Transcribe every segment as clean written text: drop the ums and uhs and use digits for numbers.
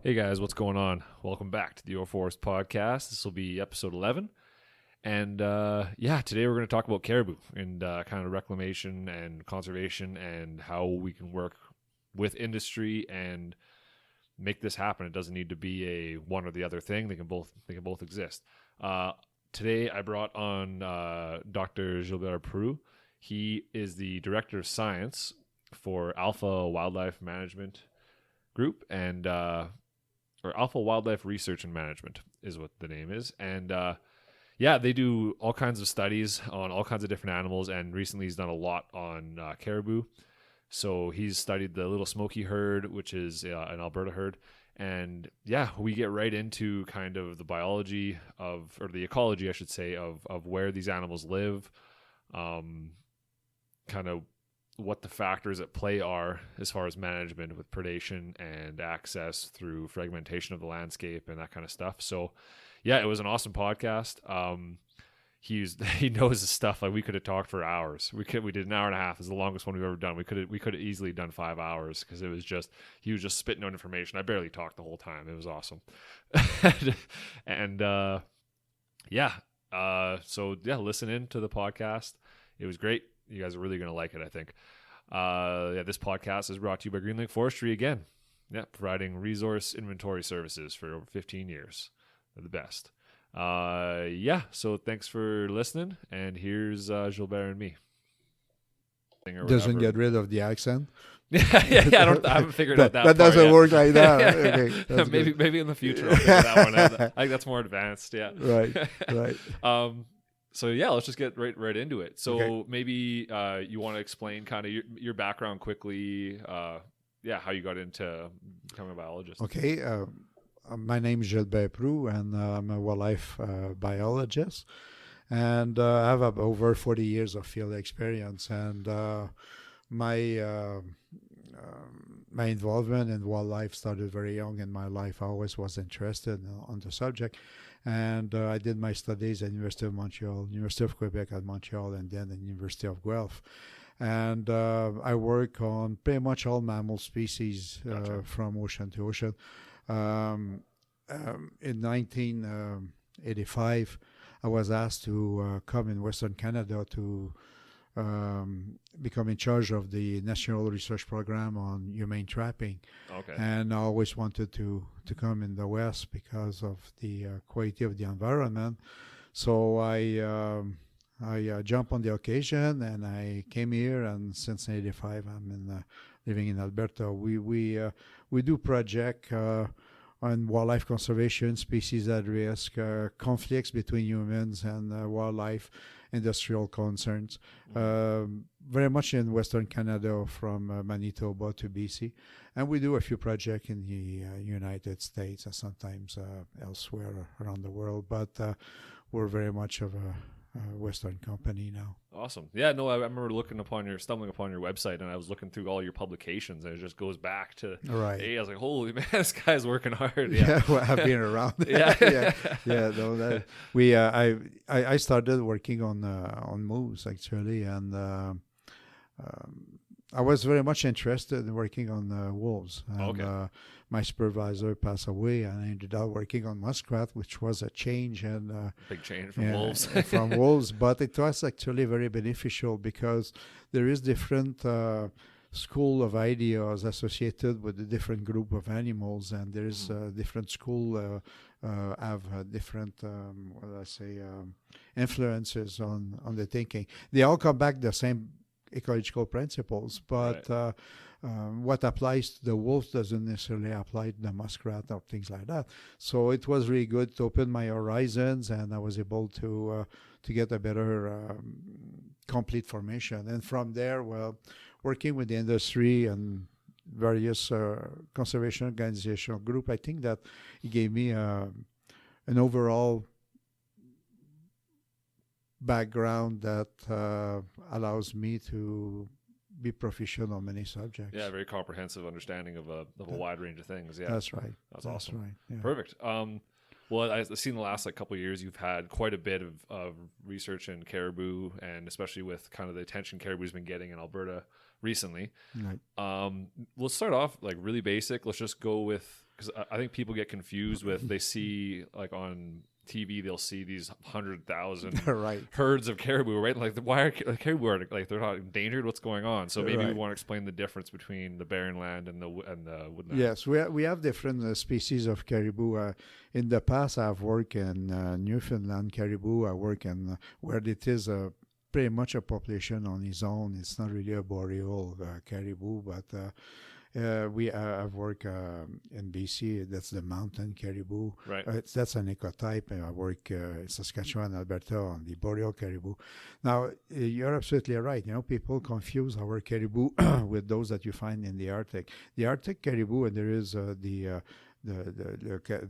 Hey guys, what's going on? Welcome back to the Your Forest podcast. This will be episode 11. And today we're going to talk about caribou and kind of reclamation and conservation and how we can work with industry and make this happen. It doesn't need to be a one or the other thing. They can both exist. Today I brought on Dr. Gilbert Proulx. He is the director of science for Alpha Wildlife Management Group and or Alpha Wildlife Research and Management is what the name is. And they do all kinds of studies on all kinds of different animals. And recently he's done a lot on caribou. So he's studied the Little Smoky herd, which is an Alberta herd. And we get right into kind of the biology or the ecology, I should say, of where these animals live, kind of what the factors at play are as far as management with predation and access through fragmentation of the landscape and that kind of stuff. So it was an awesome podcast. He knows his stuff. Like, we could have talked for hours. We did an hour and a half. Is the longest one we've ever done. We could have easily done 5 hours because he was just spitting out information. I barely talked the whole time. It was awesome. Listen in to the podcast. It was great. You guys are really going to like it, I think. This podcast is brought to you by Green Lake Forestry again. Providing resource inventory services for over 15 years. They're the best. So thanks for listening, and here's Gilbert and me. Doesn't get rid of the accent. I haven't figured out that. That doesn't yet. work like that. Okay, maybe in the future I'll figure that one out. I think that's more advanced. Yeah. Right. Let's just get right into it. So okay. Maybe you want to explain kind of your background quickly. How you got into becoming a biologist. Okay. My name is Gilbert Proulx, and I'm a wildlife biologist. And I have over 40 years of field experience. And my involvement in wildlife started very young in my life. I always was interested on the subject. And I did my studies at University of Montreal, University of Quebec at Montreal, and then at University of Guelph. And I work on pretty much all mammal species from ocean to ocean. In 1985, I was asked to come in Western Canada to become in charge of the National Research Program on humane trapping. Okay. And I always wanted to come in the West because of the quality of the environment. So I jumped on the occasion and I came here. And since '85, I'm living in Alberta. We do project on wildlife conservation, species at risk, conflicts between humans and wildlife, industrial concerns, very much in Western Canada from Manitoba to BC. And we do a few projects in the United States and sometimes elsewhere around the world. But we're very much of a Western company now. Awesome. Yeah, no, I remember stumbling upon your website, and I was looking through all your publications, and it just goes back to, right. Hey, I was like, holy man, this guy's working hard. Yeah, well, I've been around. I started working on moose actually, and I was very much interested in working on wolves. And, my supervisor passed away, and I ended up working on muskrat, which was a change and big change from wolves. From wolves, but it was actually very beneficial because there is different school of ideas associated with the different group of animals, and there is different school have different influences on the thinking. They all come back the same ecological principles, but what applies to the wolf doesn't necessarily apply to the muskrat or things like that. So it was really good to open my horizons, and I was able to get a better complete formation. And from there, working with the industry and various conservation organizational group, I think that it gave me an overall background that allows me to be proficient on many subjects. Yeah, very comprehensive understanding of a wide range of things. Yeah, that's right. That's awesome. Right. Yeah. Perfect. Well, I've seen the last couple of years you've had quite a bit of research in caribou, and especially with kind of the attention caribou's been getting in Alberta recently. Right. Let's start off like really basic. Let's just go with because I think people get confused with, they see like on TV, they'll see these 100,000 Right. herds of caribou, right? Like, why are caribou like they're not endangered? What's going on? So maybe we Right. want to explain the difference between the barren land and the woodland. Yes, we have different species of caribou. In the past, I've worked in Newfoundland caribou. I work in where it is pretty much a population on its own. It's not really a boreal caribou, but I've worked in BC. That's the mountain caribou. Right. That's an ecotype. I work in Saskatchewan, Alberta on the boreal caribou. Now, you're absolutely right. People confuse our caribou with those that you find in the Arctic. The Arctic caribou, and there is the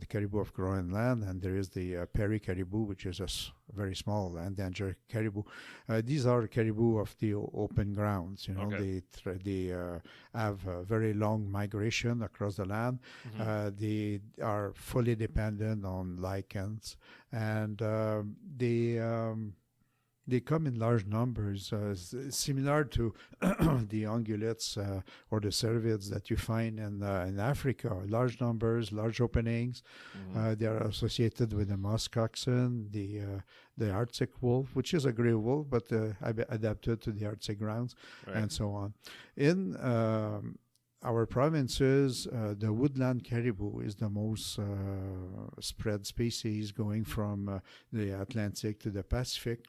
caribou of Groenland, and there is the Prairie caribou, which is very small endangered caribou. These are caribou of the open grounds. Okay. They have a very long migration across the land. Mm-hmm. They are fully dependent on lichens, and they come in large numbers, similar to the ungulates or the cervids that you find in Africa. Large numbers, large openings. Mm-hmm. They are associated with the musk oxen, the Arctic wolf, which is a gray wolf, but adapted to the Arctic grounds, Right. and so on. In our provinces, the woodland caribou is the most spread species, going from the Atlantic to the Pacific.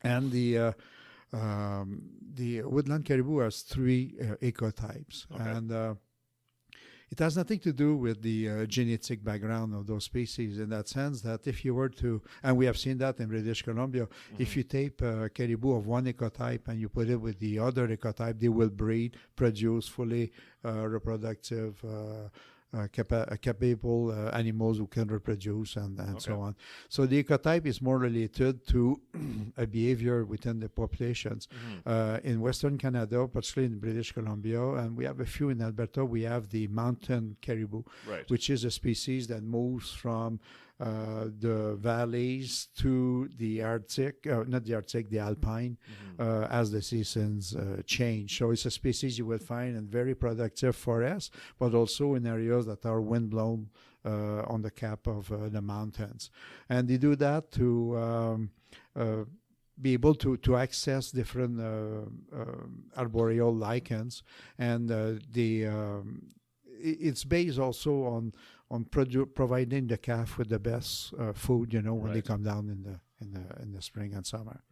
And the woodland caribou has three ecotypes, Okay. and it has nothing to do with the genetic background of those species, in that sense that if you were to, and we have seen that in British Columbia, if you take caribou of one ecotype and you put it with the other ecotype, they will breed, produce fully reproductive capable animals who can reproduce and Okay. so on. So the ecotype is more related to a behavior within the populations. Mm-hmm. In Western Canada, particularly in British Columbia, and we have a few in Alberta, we have the mountain caribou, Right. which is a species that moves from the valleys to the Arctic, not the Arctic, the Alpine, Mm-hmm. as the seasons change. So it's a species you will find in very productive forests, but also in areas that are windblown on the cap of the mountains. And they do that to be able to access different arboreal lichens, and it's based also on providing the calf with the best food, when they Right. come down in the spring and summer.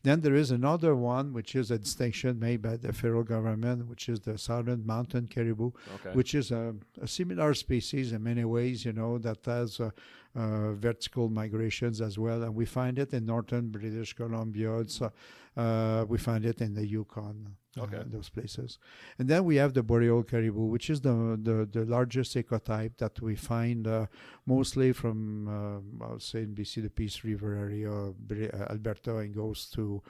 Then there is another one, which is a distinction made by the federal government, which is the southern mountain caribou, Okay. which is a similar species in many ways, that has vertical migrations as well. And we find it in northern British Columbia. We find it in the Yukon, Okay. those places. And then we have the boreal caribou, which is the largest ecotype that we find mostly from, I'll say, in BC, the Peace River area, Alberta, and goes to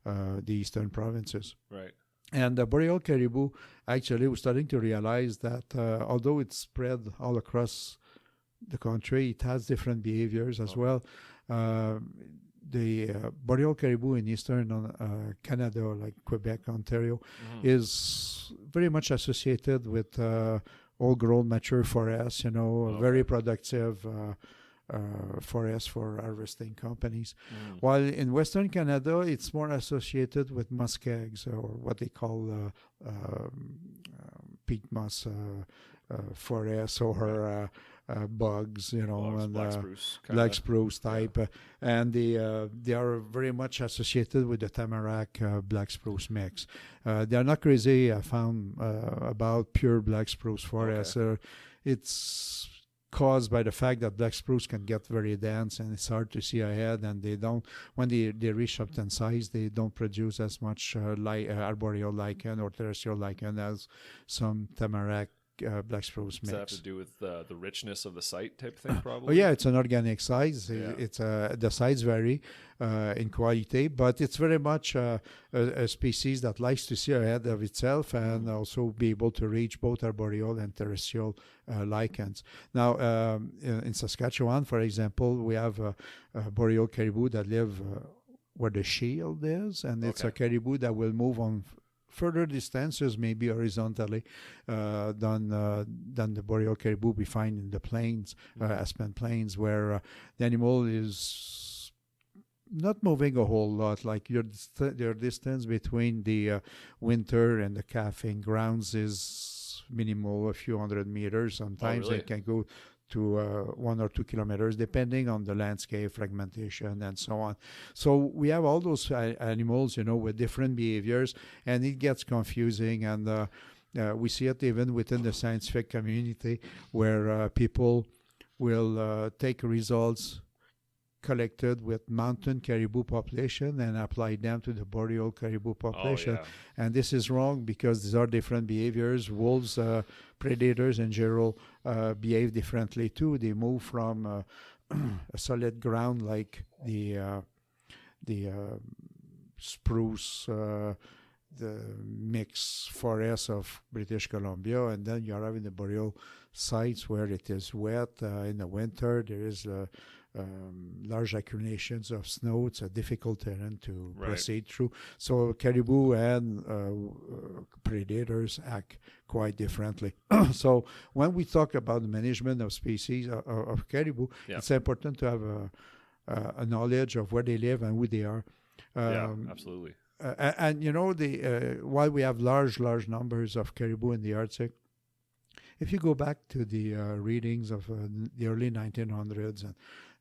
the eastern provinces. Right. And the boreal caribou, actually, we're starting to realize that although it's spread all across the country, it has different behaviors as well. The boreal caribou in eastern Canada, like Quebec, Ontario, Mm-hmm. is very much associated with all-grown mature forests, very productive forests for harvesting companies. Mm-hmm. While in Western Canada, it's more associated with muskegs, or what they call peat moss forests, or bugs, Logs, and black spruce. black spruce type, and they are very much associated with the tamarack black spruce mix. They are not crazy, I found, about pure black spruce forests. It's caused by the fact that black spruce can get very dense and it's hard to see ahead, and when they reach certain size, they don't produce as much arboreal lichen or terrestrial lichen as some tamarack black spruce Does mix. that have to do with the richness of the site type thing, probably? Oh yeah, it's an organic size. Yeah. It's the size vary in quality, but it's very much a species that likes to see ahead of itself and also be able to reach both arboreal and terrestrial lichens. Now, in Saskatchewan, for example, we have a boreal caribou that live where the shield is, and it's a caribou that will move on further distances, maybe horizontally, than the boreal caribou we find in the plains, Aspen Plains, where the animal is not moving a whole lot. Like your distance between the winter and the calving grounds is minimal, a few hundred meters. Sometimes really? they can go to 1 or 2 kilometers, depending on the landscape, fragmentation, and so on. So we have all those animals, with different behaviors, and it gets confusing. And we see it even within the scientific community, where people will take results collected with mountain caribou population and apply them to the boreal caribou population. And this is wrong, because these are different behaviors. Wolves, predators in general, behave differently too. They move from a solid ground like the spruce, the mixed forest of British Columbia, and then you are having the boreal sites where it is wet in the winter. There is large accumulations of snow. It's a difficult terrain to proceed through. So caribou and predators act quite differently. So when we talk about the management of species of caribou, it's important to have a knowledge of where they live and who they are. Absolutely. And while we have large numbers of caribou in the Arctic, if you go back to the readings of the early 1900s and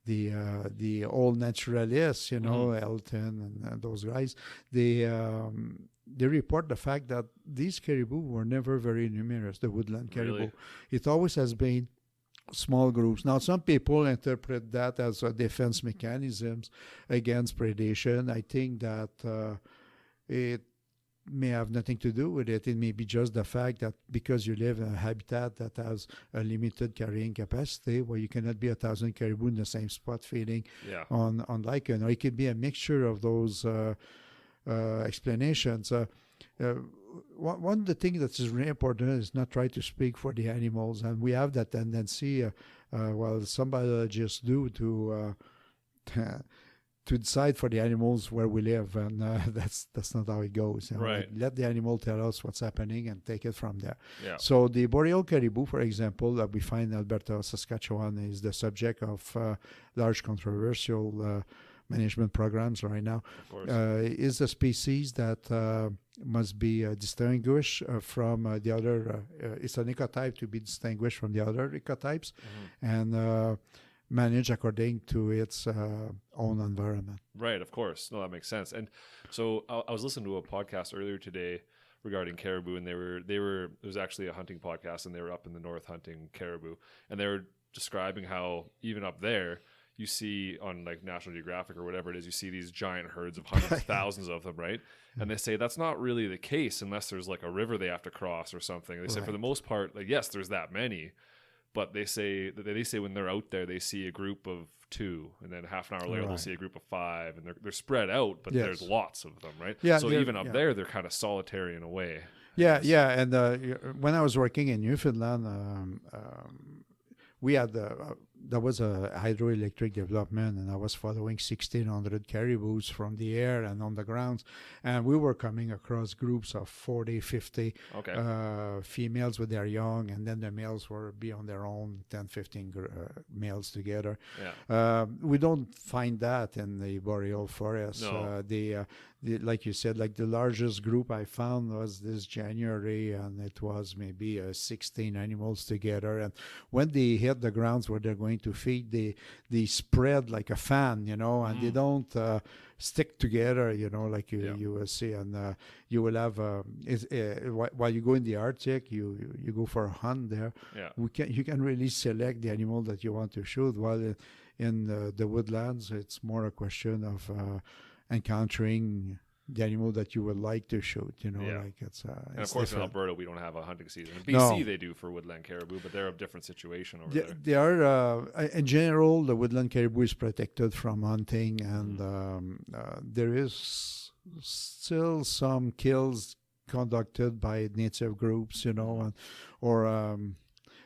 the old naturalists, Elton and those guys, they report the fact that these caribou were never very numerous, the woodland caribou. Really? It always has been small groups. Now, some people interpret that as a defense mechanisms against predation. I think that it may have nothing to do with it. It may be just the fact that because you live in a habitat that has a limited carrying capacity, where you cannot be 1,000 caribou in the same spot feeding on lichen, or it could be a mixture of those explanations. One of the things that is really important is not try to speak for the animals, and we have that tendency, some biologists do, to decide for the animals where we live, and that's not how it goes. Right. Let the animal tell us what's happening and take it from there. Yeah. So the boreal caribou, for example, that we find in Alberta, Saskatchewan, is the subject of large controversial management programs right now. Of course. Is a species that must be distinguished from the other. It's an ecotype to be distinguished from the other ecotypes, and manage according to its own environment. Right, of course. No, that makes sense. And so I was listening to a podcast earlier today regarding caribou, and it was actually a hunting podcast, and they were up in the north hunting caribou, and they were describing how even up there, you see on like National Geographic or whatever it is, you see these giant herds of hundreds of thousands of them, right? And they say that's not really the case unless there's like a river they have to cross or something. They say for the most part, like, yes, there's that many. But they say when they're out there, they see a group of 2, and then half an hour later they'll see a group of 5, and they're spread out, but there's lots of them, right? Yeah. So even up there, they're kind of solitary in a way. Yeah. And when I was working in Newfoundland, we had there was a hydroelectric development, and I was following 1,600 caribous from the air and on the grounds, and we were coming across groups of 40, 50 females with their young, and then the males were be on their own, 10, 15 males together. We don't find that in the boreal forest. No. Like you said, like the largest group I found was this January, and it was maybe 16 animals together. And when they hit the grounds where they're going to feed, they spread like a fan, and they don't stick together, like you will see. And you will have while you go in the Arctic, you go for a hunt there. You can really select the animal that you want to shoot. While in the woodlands, it's more a question of encountering the animal that you would like to shoot, like it's and of course different. In Alberta we don't have a hunting season. In BC they do for woodland caribou, but they're a different situation over there. They are in general, the woodland caribou is protected from hunting, and there is still some kills conducted by native groups, or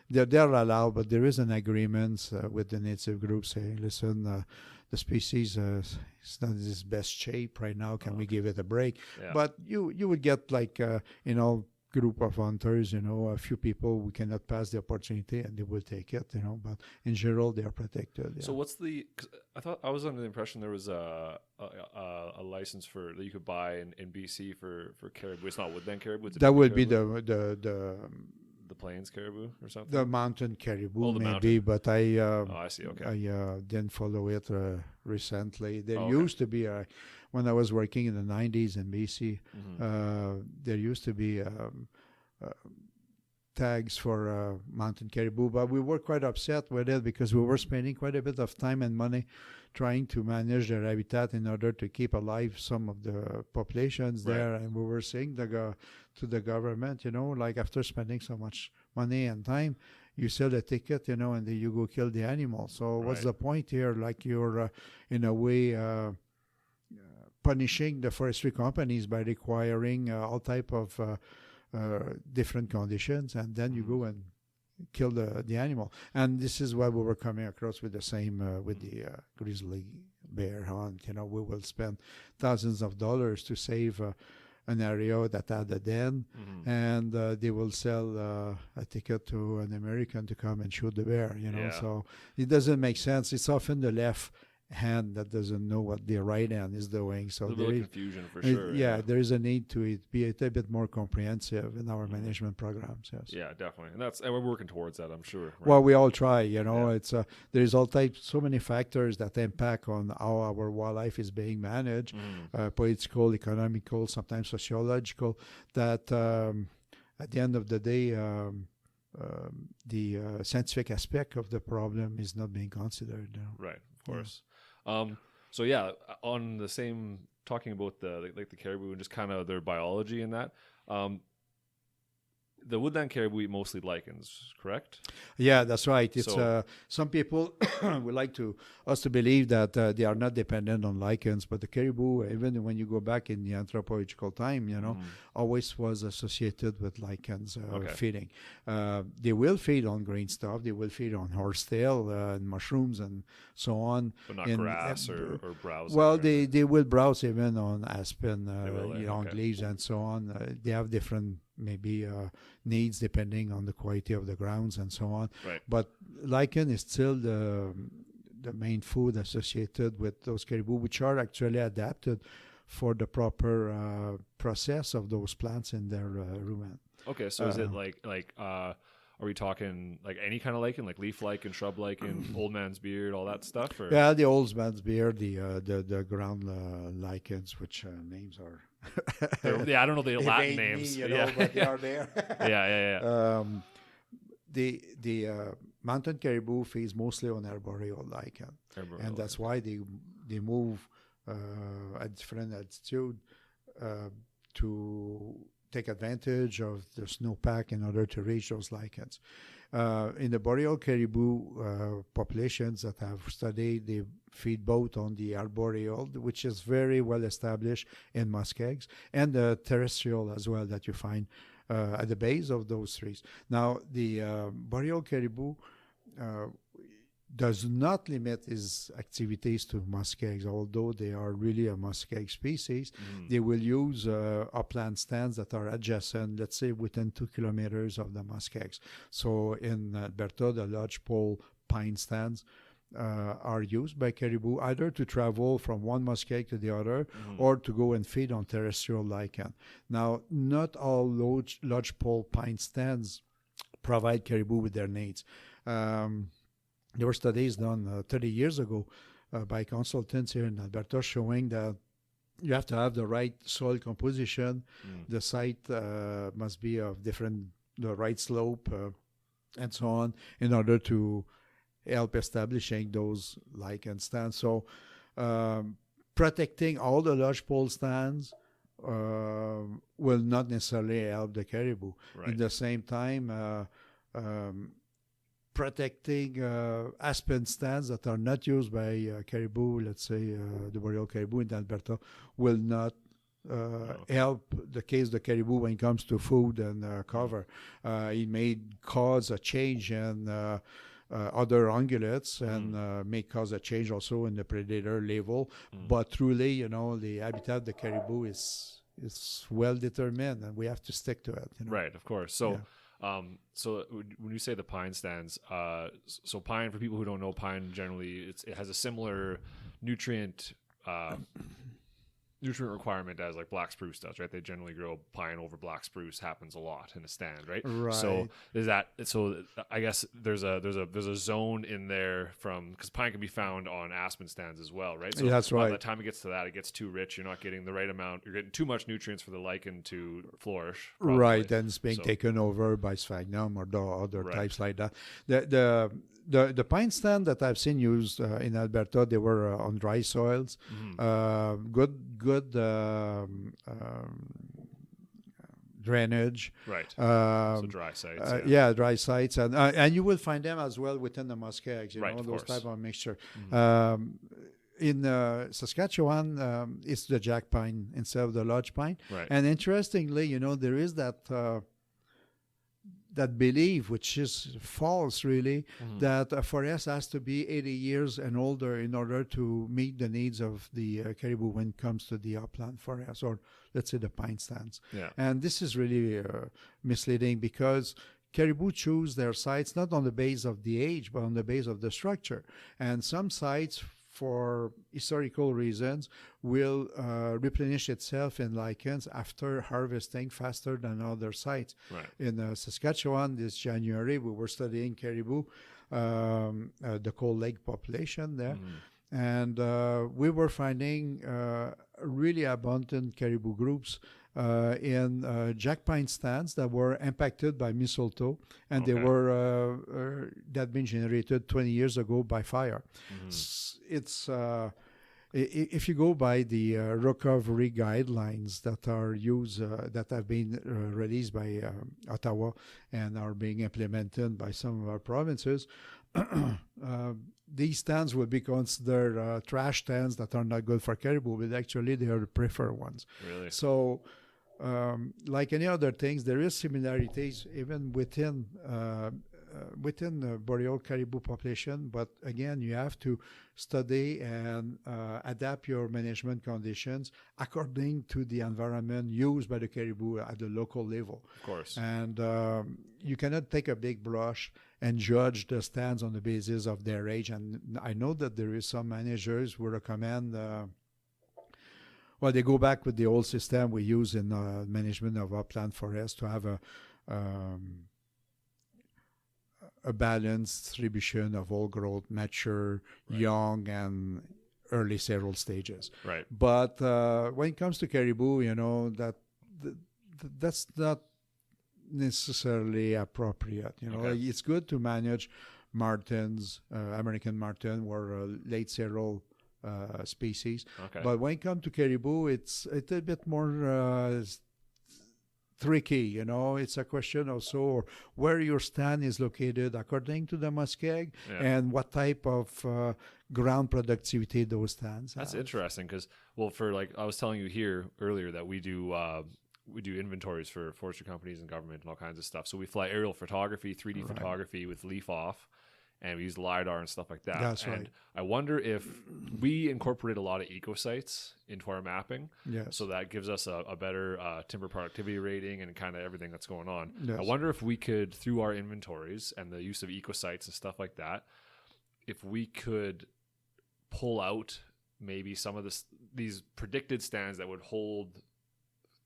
they're allowed, but there is an agreement with the native group saying, listen, the species is not in its best shape right now. Can we give it a break? Yeah. But you would get like group of hunters, a few people who cannot pass the opportunity and they will take it, but in general they are protected. Yeah. So what's 'cause I was under the impression there was a license that you could buy in BC for caribou. It's not woodland caribou. It's that would caribou. be The plains caribou or something. the mountain caribou Oh, the maybe, mountain. but I see. Okay. I didn't follow it recently. There Okay. used to be when I was working in the 90s in BC, there used to be tags for mountain caribou, but we were quite upset with it because we were spending quite a bit of time and money trying to manage their habitat in order to keep alive some of the populations there. And we were saying to the government, like after spending so much money and time, you sell a ticket, and then you go kill the animal. So what's the point here? Like you're in a way punishing the forestry companies by requiring all type of different conditions, and then you go and kill the animal. And this is what we were coming across with the same with the grizzly bear hunt. We will spend thousands of dollars to save an area that had a den, and they will sell a ticket to an American to come and shoot the bear. So it doesn't make sense. It's often the left hand that doesn't know what the right hand is doing. So there is confusion for sure. There is a need to be a bit more comprehensive in our management programs. Yes. Yeah, definitely, and we're working towards that, I'm sure. Right? Well, we all try. It's there's so many factors that impact on how our wildlife is being managed, political, economical, sometimes sociological. That at the end of the day, the scientific aspect of the problem is not being considered. Right, of course. So yeah, on the same, talking about the caribou and just kind of their biology and that, the woodland caribou eat mostly lichens, correct? Yeah, that's right. It's some people would like us to believe that they are not dependent on lichens, but the caribou, even when you go back in the anthropological time, always was associated with lichens feeding. They will feed on green stuff. They will feed on horsetail and mushrooms and so on. But not grass or browse. Well, they will browse even on aspen, young okay. leaves and so on. They have different maybe needs depending on the quality of the grounds and so on. Right. But lichen is still the main food associated with those caribou, which are actually adapted for the proper process of those plants in their rumen. Okay, so is it like are we talking like any kind of lichen, like leaf lichen, shrub lichen, old man's beard, all that stuff? Or? Yeah, the old man's beard, the ground lichens, which names are. I don't know the Latin names. But they are there. Yeah. The mountain caribou feeds mostly on arboreal lichen, and that's why they move at different altitude to take advantage of the snowpack in order to reach those lichens. In the boreal caribou populations that I've studied, they feed both on the arboreal, which is very well established in muskegs, and the terrestrial as well that you find at the base of those trees. Now, the boreal caribou does not limit its activities to muskegs, although they are really a muskeg species. They will use upland stands that are adjacent, let's say within 2 kilometers of the muskegs. So in Alberta, the lodgepole pine stands are used by caribou either to travel from one muskeg to the other or to go and feed on terrestrial lichen. Now, not all lodgepole pine stands provide caribou with their needs. There were studies done 30 years ago by consultants here in Alberta showing that you have to have the right soil composition. The site must be of the right slope and so on in order to help establishing those lichen stands. So protecting all the lodgepole stands will not necessarily help the caribou. Right. At the same time, protecting aspen stands that are not used by caribou, let's say the boreal caribou in Alberta, will not help the caribou when it comes to food and cover. It may cause a change in other ungulates and may cause a change also in the predator level. But truly, you know, the habitat of the caribou is well determined, and we have to stick to it. You know? Right, of course. So, so when you say the pine stands, so pine, for people who don't know, pine generally it has a similar nutrient requirement as like black spruce does, right? They generally grow pine over black spruce, happens a lot in a stand, right? Right. So I guess there's a zone in there from, because pine can be found on aspen stands as well, right? So that's right. by the time it gets to that, it gets too rich. You're not getting the right amount. You're getting too much nutrients for the lichen to flourish. Probably. Right, and it's being taken over by sphagnum or the other types like that. The pine stand that I've seen used in Alberta, they were on dry soils. Good drainage. Right. So dry sites. Dry sites, and you will find them as well within the muskegs. You know, those type of mixture. In Saskatchewan, it's the jack pine instead of the lodge pine. Right. And interestingly, you know, there is that belief, which is false, really, that a forest has to be 80 years and older in order to meet the needs of the caribou when it comes to the upland forest, or let's say the pine stands. Yeah. And this is really misleading, because caribou choose their sites not on the base of the age, but on the base of the structure. And some sites, for historical reasons, will replenish itself in lichens after harvesting faster than other sites. Right. In Saskatchewan this January, we were studying caribou, the Cold Lake population there, and we were finding really abundant caribou groups in jack pine stands that were impacted by mistletoe, and they were that had been generated 20 years ago by fire. It's if you go by the recovery guidelines that are used, that have been released by Ottawa and are being implemented by some of our provinces, these stands will be considered trash stands that are not good for caribou, but actually they are the preferred ones. Really? So, like any other things, there is similarities even within the boreal caribou population, but again, you have to study and adapt your management conditions according to the environment used by the caribou at the local level. Of course. And you cannot take a big brush and judge the stands on the basis of their age. And I know that there is some managers who recommend they go back with the old system we use in management of upland forest to have a balanced distribution of old growth, mature, young, and early several stages. Right. But when it comes to caribou, you know, that's not necessarily appropriate. You know, it's good to manage martens, American marten, or late several species. But when it comes to caribou, it's a bit more tricky, you know. It's a question also where your stand is located according to the muskeg and what type of ground productivity those stands have. That's interesting because, well, for like I was telling you here earlier that we do inventories for forestry companies and government and all kinds of stuff. So we fly aerial photography, 3D photography with leaf off, and we use LiDAR and stuff like that. That's right. I wonder if we incorporate a lot of eco-sites into our mapping. Yes. So that gives us a better timber productivity rating and kind of everything that's going on. Yes. I wonder if we could, through our inventories and the use of eco-sites and stuff like that, if we could pull out maybe some of these predicted stands that would hold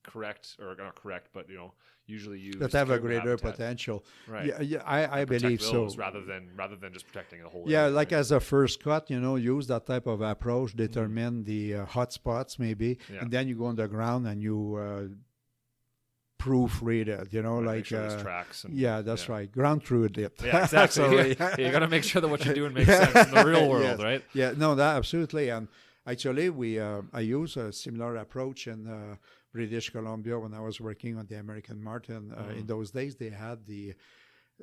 correct, or not correct, but you know, usually use that have a greater potential. Right. Yeah, I believe so. Rather than just protecting a whole area, like as a first cut, you know, use that type of approach, determine the hot spots maybe, and then you go on the ground and you proofread it, you know, make sure there's tracks. And, that's right. Ground truth it. Yeah, exactly. You got to make sure that what you're doing makes sense in the real world, right? Yeah, no, that absolutely. And actually, I use a similar approach in British Columbia when I was working on the American marten. In those days, they had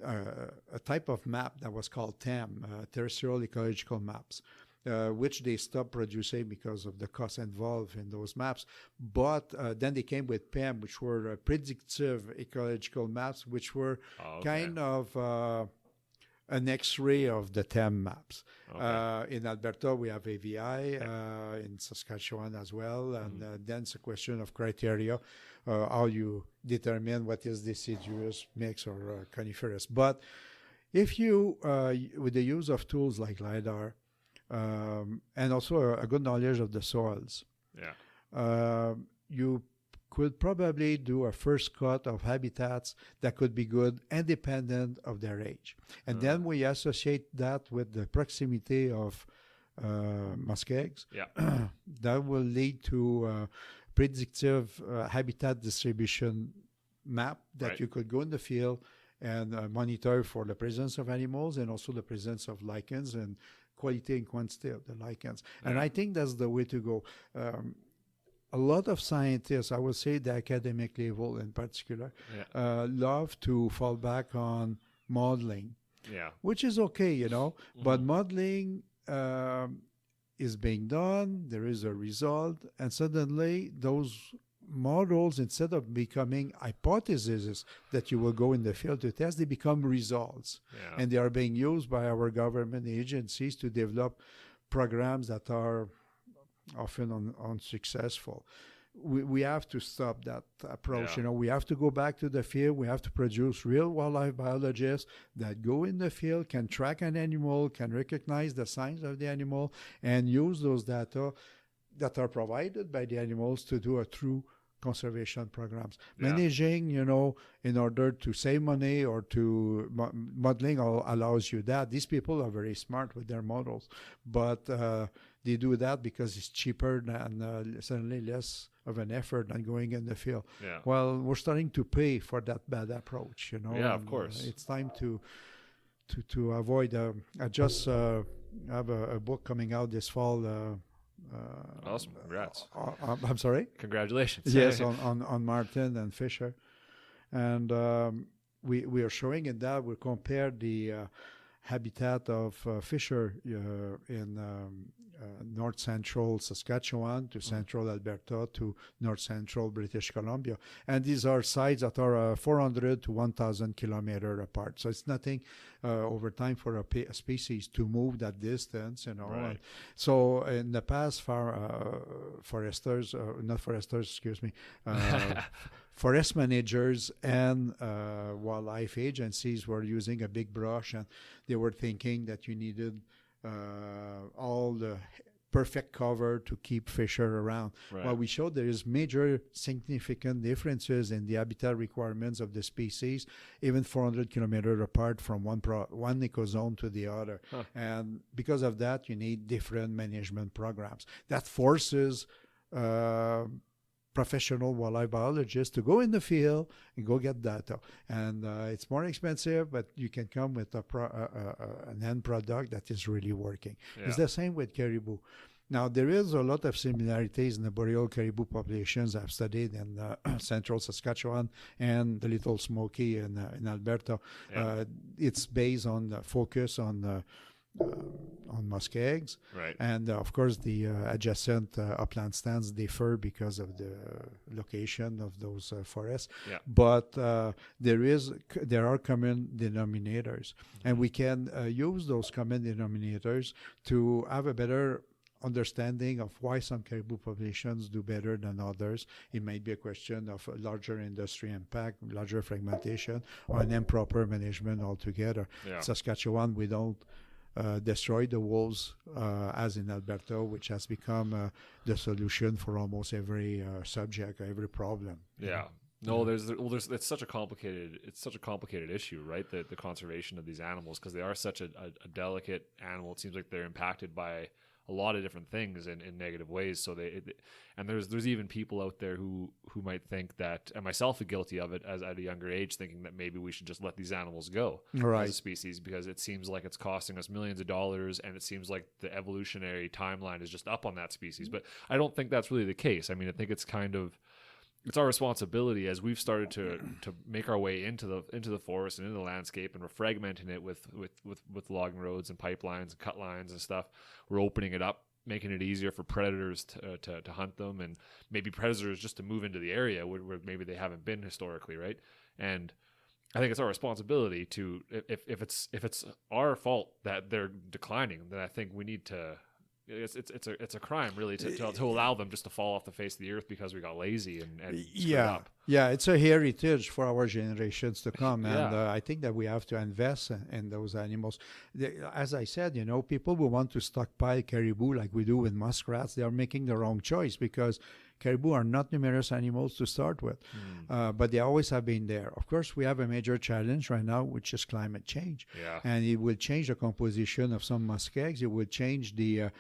a type of map that was called TEM, terrestrial ecological maps, which they stopped producing because of the cost involved in those maps. But then they came with PEM, which were predictive ecological maps, which were kind of an X-ray of the TEM maps. Okay. In Alberta, we have AVI, in Saskatchewan as well, and then it's a question of criteria, how you determine what is deciduous, mixed, or coniferous. But if you, with the use of tools like LiDAR, and also a good knowledge of the soils, you could probably do a first cut of habitats that could be good independent of their age. And then we associate that with the proximity of muskegs. That will lead to predictive habitat distribution map that you could go in the field and monitor for the presence of animals and also the presence of lichens and quality and quantity of the lichens. And I think that's the way to go. A lot of scientists, I would say the academic level in particular, love to fall back on modeling, which is okay, you know, but modeling is being done, there is a result, and suddenly those models, instead of becoming hypotheses that you will go in the field to test, they become results. And they are being used by our government agencies to develop programs that are often unsuccessful. We have to stop that approach. You know, we have to go back to the field. We have to produce real wildlife biologists that go in the field, can track an animal, can recognize the signs of the animal, and use those data that are provided by the animals to do a true conservation programs. Managing, you know, in order to save money or to modeling allows you that. These people are very smart with their models, but they do that because it's cheaper and certainly less of an effort than going in the field. Well, we're starting to pay for that bad approach, you know. Of course. It's time to avoid. I just have a book coming out this fall. Awesome. Congrats. I'm sorry? Congratulations. Yes, on marten and fisher. And we are showing in that we compare the habitat of fisher in north central Saskatchewan to central Alberta to north central British Columbia. And these are sites that are 400 to 1,000 kilometers apart. So it's nothing over time for a species to move that distance, you know. Right. So in the past, foresters, not foresters, excuse me, forest managers and wildlife agencies were using a big brush, and they were thinking that you needed all the perfect cover to keep fisher around. Well, we showed there is major significant differences in the habitat requirements of the species, even 400 kilometers apart from one ecozone to the other. And because of that, you need different management programs. That forces professional wildlife biologists to go in the field and go get data. And it's more expensive, but you can come with an end product that is really working. It's the same with caribou. Now, there is a lot of similarities in the boreal caribou populations I've studied in central Saskatchewan and the Little Smoky in Alberta. It's based on the focus on muskegs, and of course the adjacent upland stands differ because of the location of those forests. But there are common denominators, and we can use those common denominators to have a better understanding of why some caribou populations do better than others. It might be a question of larger industry impact, larger fragmentation, or an improper management altogether. Saskatchewan, we don't destroy the wolves as in Alberta, which has become the solution for almost every subject, every problem. No, there's it's such a complicated issue, right? The conservation of these animals, because they are such a delicate animal. It seems like they're impacted by a lot of different things in negative ways. So and there's even people out there who might think that, and myself guilty of it as at a younger age, thinking that maybe we should just let these animals go as a species, because it seems like it's costing us millions of dollars, and it seems like the evolutionary timeline is just up on that species. But I don't think that's really the case. I mean, I think it's it's our responsibility as we've started to make our way into the forest and into the landscape, and we're fragmenting it with logging roads and pipelines and cut lines and stuff. We're opening it up, making it easier for predators to hunt them, and maybe predators just to move into the area where maybe they haven't been historically, right? And I think it's our responsibility to, if it's our fault that they're declining, then I think we need to. It's a crime really to allow them just to fall off the face of the earth because we got lazy and screwed up. Yeah, it's a heritage for our generations to come, and Yeah. I think that we have to invest in those animals. As I said, people who want to stockpile caribou like we do with muskrats, they are making the wrong choice because caribou are not numerous animals to start with, but they always have been there. Of course, we have a major challenge right now, which is climate change, and it will change the composition of some muskegs. It will change the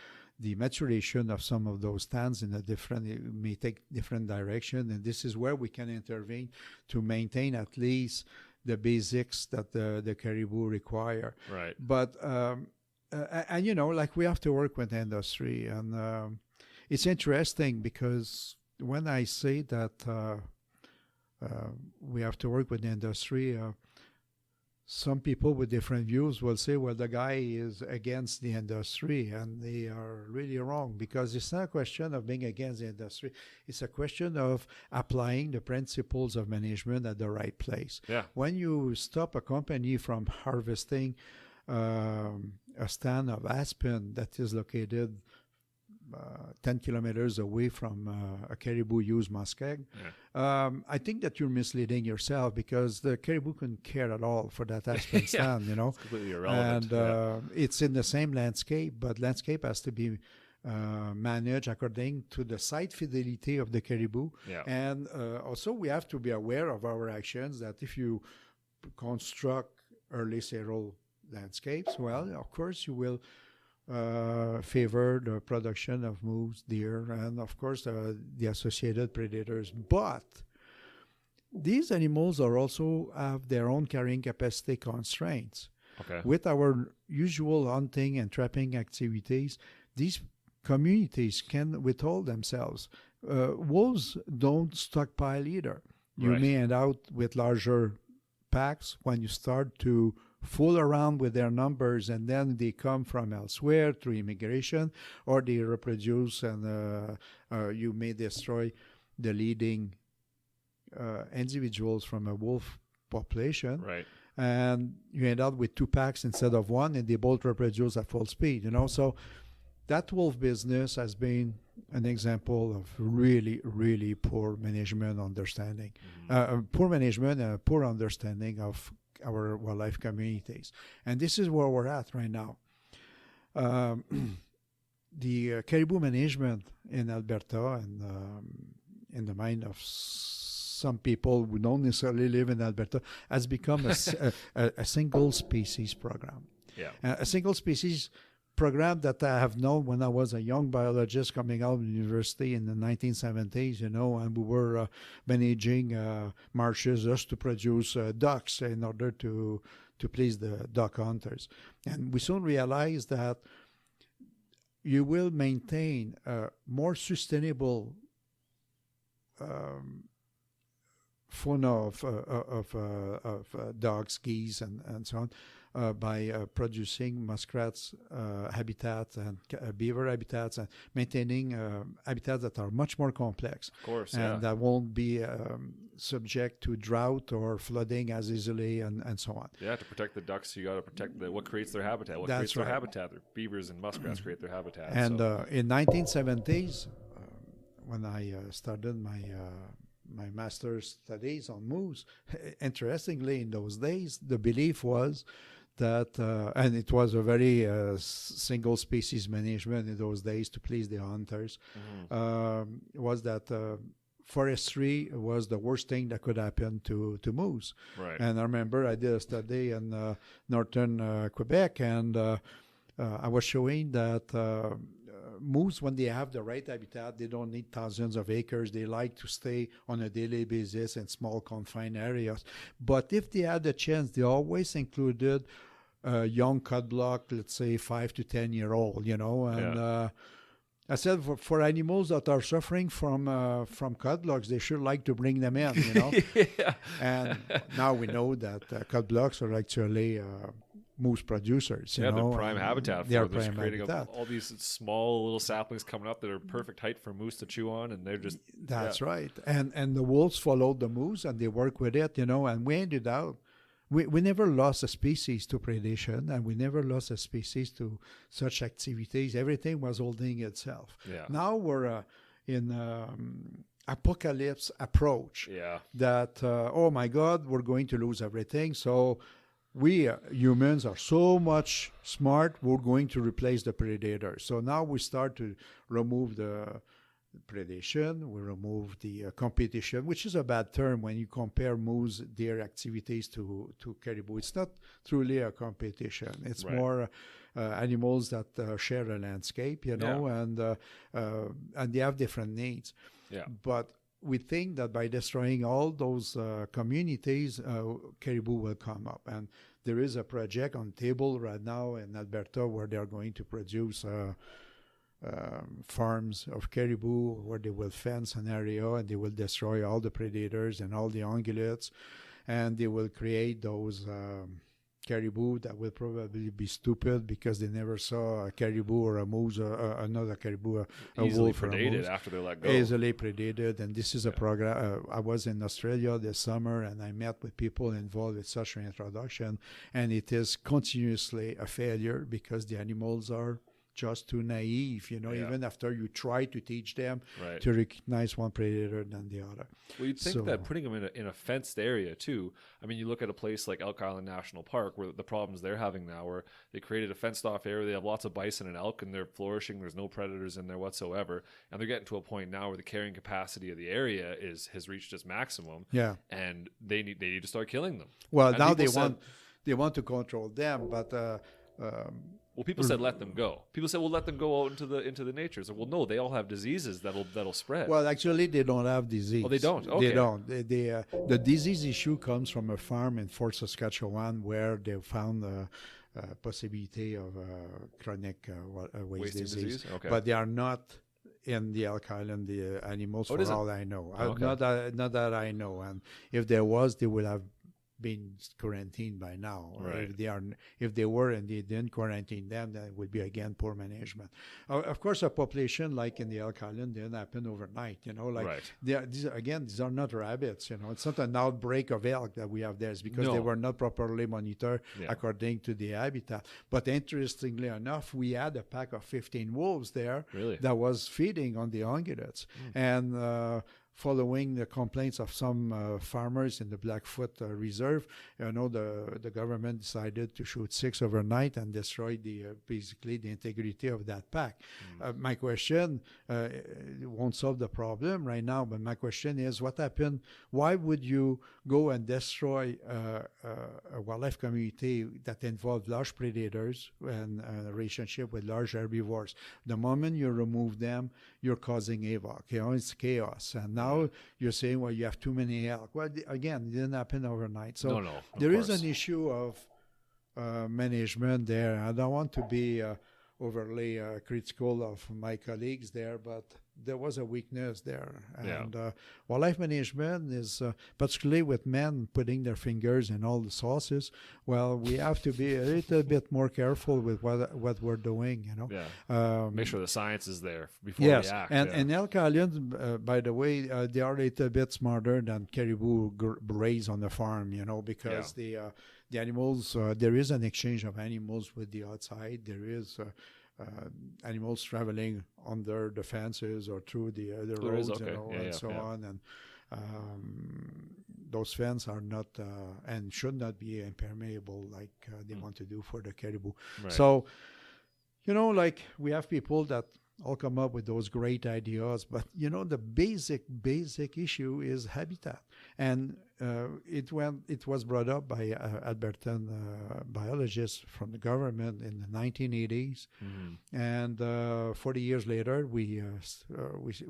maturation of some of those stands in it may take different direction, and this is where we can intervene to maintain at least the basics that the caribou require. Right. But like we have to work with the industry, and it's interesting because when I say that we have to work with the industry, some people with different views will say, well, the guy is against the industry, and they are really wrong, because it's not a question of being against the industry. It's a question of applying the principles of management at the right place. Yeah. When you stop a company from harvesting a stand of aspen that is located 10 kilometers away from a caribou use muskeg, I think that you're misleading yourself, because the caribou couldn't care at all for that aspen stand, It's completely irrelevant. And it's in the same landscape, but landscape has to be managed according to the site fidelity of the caribou. Yeah. And also we have to be aware of our actions, that if you construct early seral landscapes, well, of course you will favor the production of moose, deer, and of course the associated predators. But these animals are also have their own carrying capacity constraints. Okay. With our usual hunting and trapping activities, these communities can withhold themselves. Wolves don't stockpile either. You may end out with larger packs when you start to fool around with their numbers, and then they come from elsewhere through immigration, or they reproduce, and you may destroy the leading individuals from a wolf population. Right. And you end up with two packs instead of one, and they both reproduce at full speed. So that wolf business has been an example of really, really poor management understanding. Poor management and poor understanding of our wildlife communities. And this is where we're at right now. The caribou management in Alberta, and in the mind of some people who don't necessarily live in Alberta, has become a single species program. Yeah. A single species program that I have known when I was a young biologist coming out of university in the 1970s, and we were managing marshes just to produce ducks in order to please the duck hunters. And we soon realized that you will maintain a more sustainable fauna of dogs, geese, and so on, by producing muskrats habitats and beaver habitats, and maintaining habitats that are much more complex. Of course, and that won't be subject to drought or flooding as easily, and so on. Yeah, to protect the ducks, you got to protect what creates their habitat. What That's creates their right. habitat? Their beavers and muskrats create their habitat. And in 1970s, when I started my master's studies on moose, interestingly, in those days, the belief was that, and it was a very single species management in those days to please the hunters, was that forestry was the worst thing that could happen to moose. Right. And I remember I did a study in northern Quebec, and I was showing that moose, when they have the right habitat, they don't need thousands of acres. They like to stay on a daily basis in small confined areas. But if they had the chance, they always included a young cud block, let's say 5 to 10 year old, and I said for animals that are suffering from cud blocks, they should like to bring them in, Yeah. And now we know that cud blocks are actually moose producers. They're prime habitat for they are them. prime Creating habitat. all these small little saplings coming up that are perfect height for moose to chew on, and they're just That's right. And the wolves followed the moose, and they work with it, and we ended up we never lost a species to predation, and we never lost a species to such activities. Everything was holding itself. Yeah. Now we're in apocalypse approach. Yeah. That oh my God, we're going to lose everything. So we humans are so much smart. We're going to replace the predators. So now we start to remove the predation, we remove the competition, which is a bad term when you compare moose deer activities to caribou. It's not truly a competition. It's more animals that share a landscape, you know, and they have different needs. Yeah. But we think that by destroying all those communities, caribou will come up. And there is a project on table right now in Alberta where they are going to produce farms of caribou where they will fence an area and they will destroy all the predators and all the ungulates, and they will create those caribou that will probably be stupid because they never saw a caribou or a moose, another caribou, a easily wolf or a predated moose. after they're let go. Easily predated, and this is a program. I was in Australia this summer, and I met with people involved with such an introduction, and it is continuously a failure because the animals are just too naive, you know, even after you try to teach them to recognize one predator than the other. Well, you'd think that putting them in a fenced area too. I mean, you look at a place like Elk Island National Park where the problems they're having now, where they created a fenced off area. They have lots of bison and elk and they're flourishing. There's no predators in there whatsoever. And they're getting to a point now where the carrying capacity of the area has reached its maximum. Yeah. And they need to start killing them. Well, and now they want to control them, but well, people said let them go. People said, well, let them go out into the nature. So, well, no, they all have diseases that'll spread. Well, actually, they don't have disease. Oh, they don't? Okay. They don't. The disease issue comes from a farm in Fort Saskatchewan where they found a possibility of chronic waste disease. Okay. But they are not in the Elk Island, the animals, for all I know. Okay. Not that I know. And if there was, they would have been quarantined by now. Right. If they were and they didn't quarantine them, then it would be again poor management. Of course, a population like in the Elk Island didn't happen overnight. You know, like these are not rabbits. You know, it's not an outbreak of elk that we have there. It's because they were not properly monitored according to the habitat. But interestingly enough, we had a pack of 15 wolves there that was feeding on the ungulates and. Following the complaints of some farmers in the Blackfoot Reserve, you know, the government decided to shoot 6 overnight and destroy basically the integrity of that pack. My question won't solve the problem right now, but my question is, what happened? Why would you go and destroy a wildlife community that involved large predators and a relationship with large herbivores? The moment you remove them, you're causing havoc. You know, it's chaos. And now you're saying, well, you have too many elk. Well, again, it didn't happen overnight. So there is an issue of management there. I don't want to be overly critical of my colleagues there, but there was a weakness there. And wildlife management is, particularly with men putting their fingers in all the sauces, well, we have to be a little bit more careful with what we're doing, you know. Yeah. Make sure the science is there before we act. And Elk Island, by the way, they are a little bit smarter than caribou raised on the farm, you know, because the animals, there is an exchange of animals with the outside. There is animals traveling under the fences or through the roads, you know, and so on. And those fences are not and should not be impermeable like they want to do for the caribou. Right. So, you know, like we have people that all come up with those great ideas, but you know, the basic issue is habitat. And it was brought up by Albertan biologists from the government in the 1980s, and 40 years later, we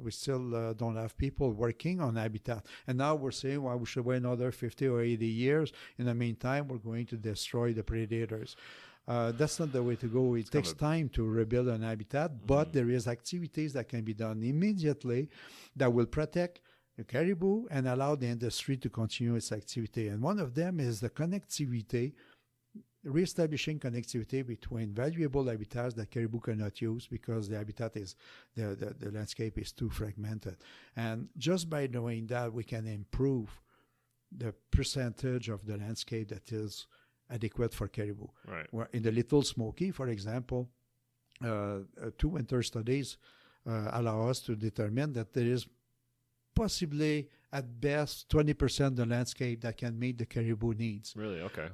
still don't have people working on habitat. And now we're saying, well, we should wait another 50 or 80 years. In the meantime, we're going to destroy the predators. That's not the way to go. It takes time to rebuild an habitat, but there is activities that can be done immediately that will protect the caribou and allow the industry to continue its activity. And one of them is the connectivity, reestablishing connectivity between valuable habitats that caribou cannot use because the habitat is, the landscape is too fragmented. And just by doing that, we can improve the percentage of the landscape that is adequate for caribou. Right. Where in the Little Smoky, for example, 2 winter studies allow us to determine that there is possibly at best 20% of the landscape that can meet the caribou needs. Really? Okay.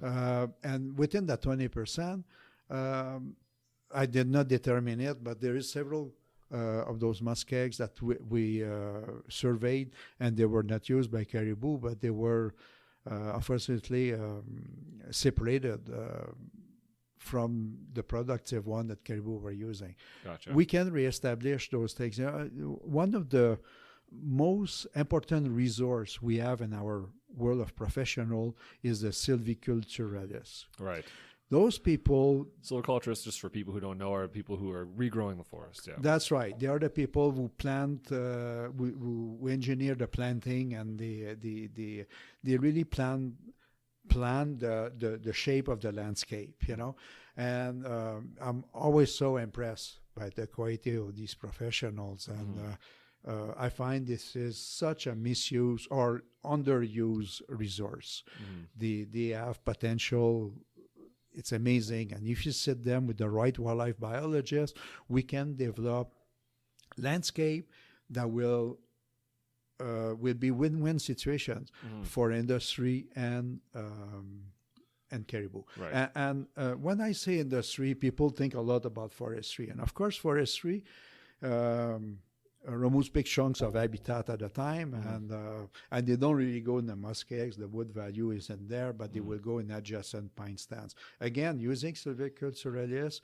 And within that 20%, I did not determine it, but there is several of those muskegs that we surveyed, and they were not used by caribou, but they were unfortunately separated from the productive one that caribou were using. Gotcha. We can reestablish those things. One of the most important resource we have in our world of professional is the silviculturalists. Right. Those people... Silviculturists, just for people who don't know, are people who are regrowing the forest. Yeah. That's right. They are the people who plant, who engineer the planting, and they really plan the shape of the landscape, you know. And I'm always so impressed by the quality of these professionals, and I find this is such a misuse or underused resource. They have potential. It's amazing. And if you sit them with the right wildlife biologist, we can develop landscape that will be win-win situations for industry and caribou. Right. And when I say industry, people think a lot about forestry. And of course, forestry removes big chunks of habitat at a time, and they don't really go in the muskegs. The wood value isn't there, but they will go in adjacent pine stands. Again, using silviculturalists,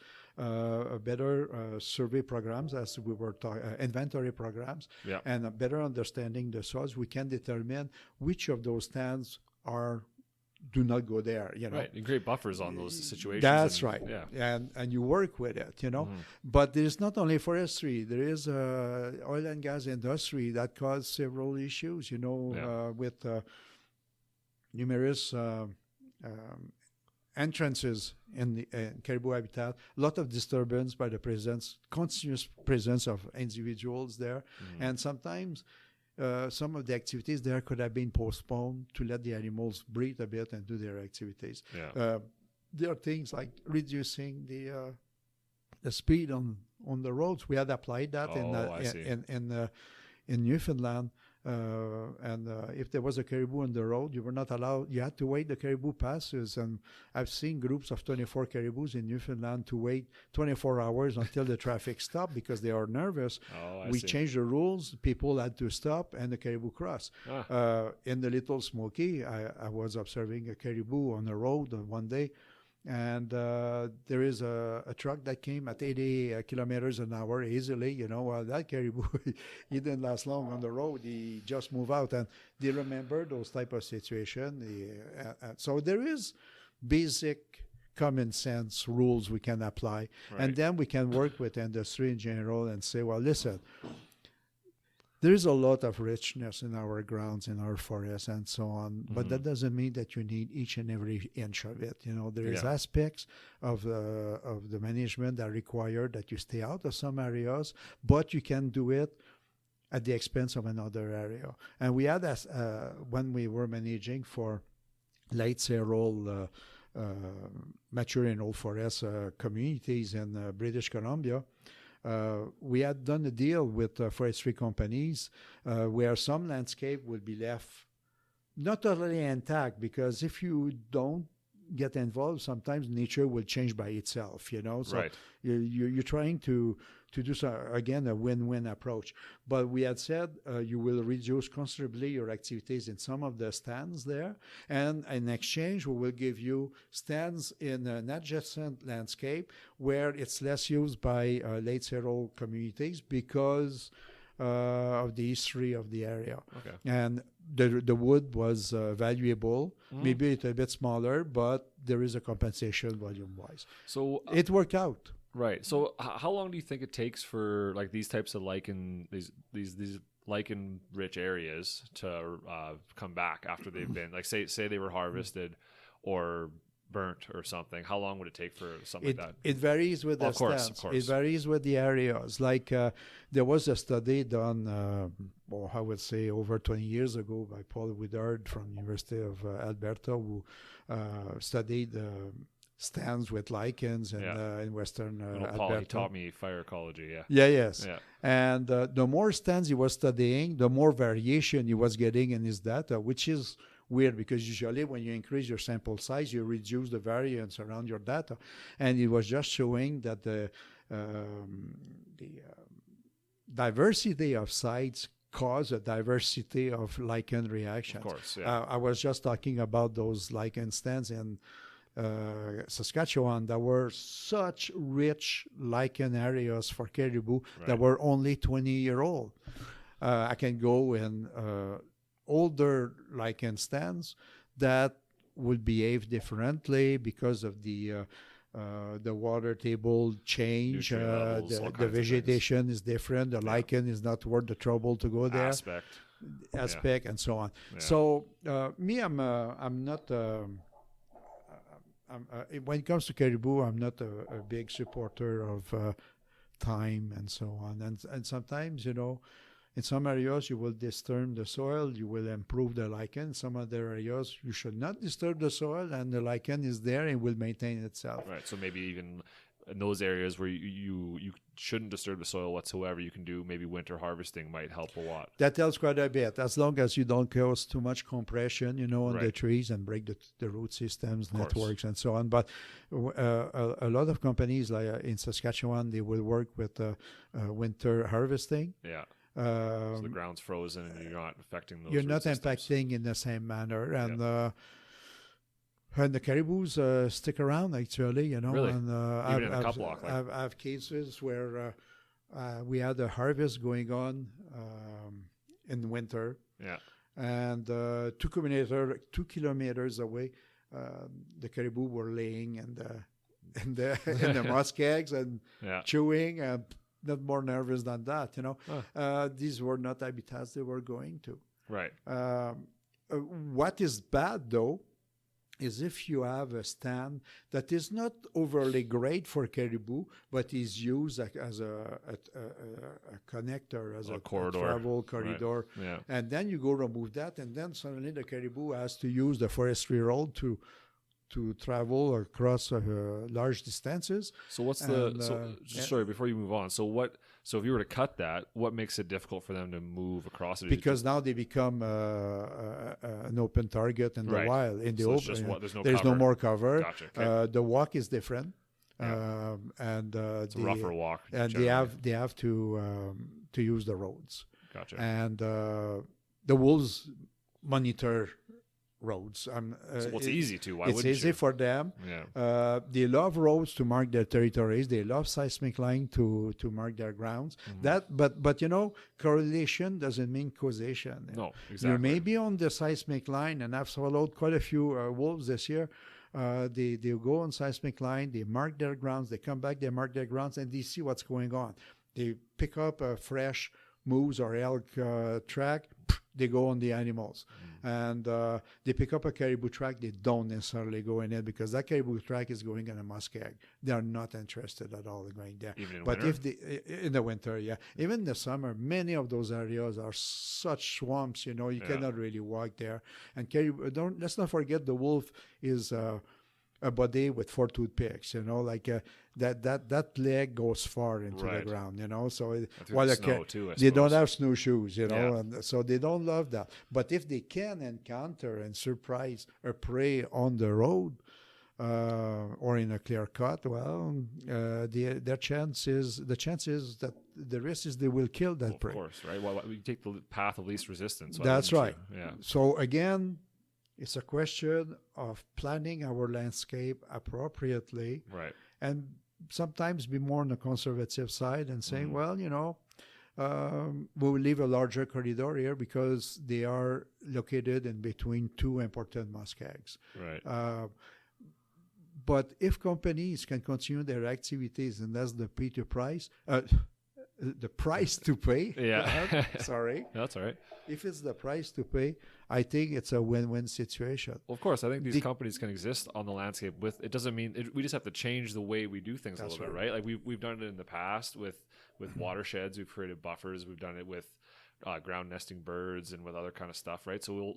better survey programs, as we were talking, inventory programs, and a better understanding the soils, we can determine which of those stands do not go there, you know. Right. You create buffers on those situations. That's right. Yeah. And you work with it, you know. But there is not only forestry. There is oil and gas industry that caused several issues, you know, with numerous entrances in the caribou habitat. A lot of disturbance by the continuous presence of individuals there. And sometimes some of the activities there could have been postponed to let the animals breathe a bit and do their activities. There are things like reducing the speed on the roads. We had applied that in Newfoundland. And if there was a caribou on the road, you were not allowed. You had to wait the caribou passes. And I've seen groups of 24 caribous in Newfoundland to wait 24 hours until the traffic stopped because they are nervous. We changed the rules. People had to stop, and the caribou crossed. In the Little Smoky, I was observing a caribou on the road one day. And there is a truck that came at 80 kilometers an hour easily, you know. That caribou, he didn't last long on the road. He just moved out. And they remember those type of situations. So there is basic common sense rules we can apply. Right. And then we can work with industry in general and say, well, listen, there is a lot of richness in our grounds, in our forests, and so on. But that doesn't mean that you need each and every inch of it. You know, there is aspects of the management that require that you stay out of some areas, but you can do it at the expense of another area. And we had, when we were managing for late several mature and old forest communities in British Columbia, we had done a deal with forestry companies where some landscape would be left not totally intact, because if you don't get involved, sometimes nature will change by itself, you know. So you're trying to do again a win-win approach. But we had said you will reduce considerably your activities in some of the stands there, and in exchange we will give you stands in an adjacent landscape where it's less used by late settler communities because of the history of the area. And the wood was valuable, maybe it's a bit smaller, but there is a compensation volume-wise. So it worked out. Right. So how long do you think it takes for like these types of these lichen-rich areas to come back after they've been, like, say they were harvested, or burnt or something, how long would it take for something like that? It varies with the stands. Of course. It varies with the areas. Like there was a study done, I would say over 20 years ago by Paul Woodard from University of Alberta, who studied stands with lichens in Western Alberta. Paul, he taught me fire ecology, Yes. Yeah. And the more stands he was studying, the more variation he was getting in his data, which is weird because usually when you increase your sample size, you reduce the variance around your data. And it was just showing that the diversity of sites cause a diversity of lichen reactions. Of course, yeah. I was just talking about those lichen stands in Saskatchewan. There were such rich lichen areas for caribou that were only 20-year-old. I can go in older lichen stands that would behave differently because of the water table change. Levels, the vegetation is different. The lichen is not worth the trouble to go there. Aspect and so on. Yeah. So I'm not. When it comes to caribou, I'm not a big supporter of thyme and so on. And sometimes, in some areas you will disturb the soil, you will improve the lichen. Some other areas you should not disturb the soil, and the lichen is there and will maintain itself. Right. So maybe even in those areas where you shouldn't disturb the soil whatsoever, you can do maybe winter harvesting might help a lot. That helps quite a bit, as long as you don't cause too much compression, on the trees and break the root systems, networks, and so on. But a lot of companies, like in Saskatchewan, they will work with winter harvesting. Yeah. So the ground's frozen and you're not affecting those. You're not impacting in the same manner, and the caribous stick around actually, Really? And even in a cut block. I have cases where we had a harvest going on in winter. Yeah. And 2 kilometers away, the caribou were laying in the muskegs and chewing. Not more nervous than that, These were not habitats they were going to. Right. What is bad, though, is if you have a stand that is not overly great for caribou, but is used as a connector, as a corridor. Travel corridor. Right. Yeah. And then you go remove that, and then suddenly the caribou has to use the forestry road to travel across large distances. So what's sorry, before you move on. So if you were to cut that, what makes it difficult for them to move across it? Because now they become an open target in the wild. In the open, there's no more cover. Gotcha. Okay. The walk is different. Yeah. And it's a rougher walk. And they have to use the roads. Gotcha. And the wolves monitor roads. So it's easy to. Why it's easy for them. Yeah. They love roads to mark their territories. They love seismic line to mark their grounds. Mm-hmm. But correlation doesn't mean causation. No, exactly. You may be on the seismic line, and I've followed quite a few wolves this year. They go on seismic line. They mark their grounds. They come back. They mark their grounds, and they see what's going on. They pick up a fresh moose or elk track. They go on the animals. And they pick up a caribou track. They don't necessarily go in it because that caribou track is going in a muskeg. They are not interested at all in going there. Even in but winter? In the winter, yeah. Even in the summer, many of those areas are such swamps. You cannot really walk there. And caribou, let's not forget the wolf is a body with 4 toothpicks. That leg goes far into the ground. So while they don't have snowshoes. And so they don't love that. But if they can encounter and surprise a prey on the road or in a clear cut, the chance is that the risk is they will kill that prey. Of course, right? Well, we take the path of least resistance. That's right. Yeah. So again, it's a question of planning our landscape appropriately, right? And sometimes be more on the conservative side and saying, we will leave a larger corridor here because they are located in between 2 important muskegs. Right. But if companies can continue their activities and that's the P to price, the price to pay. Yeah. Sorry. That's all right. If it's the price to pay, I think it's a win-win situation. Well, of course, I think these companies can exist on the landscape with. It doesn't mean we just have to change the way we do things a little bit, right? Like we've done it in the past with watersheds. We've created buffers. We've done it with ground nesting birds and with other kind of stuff, right? So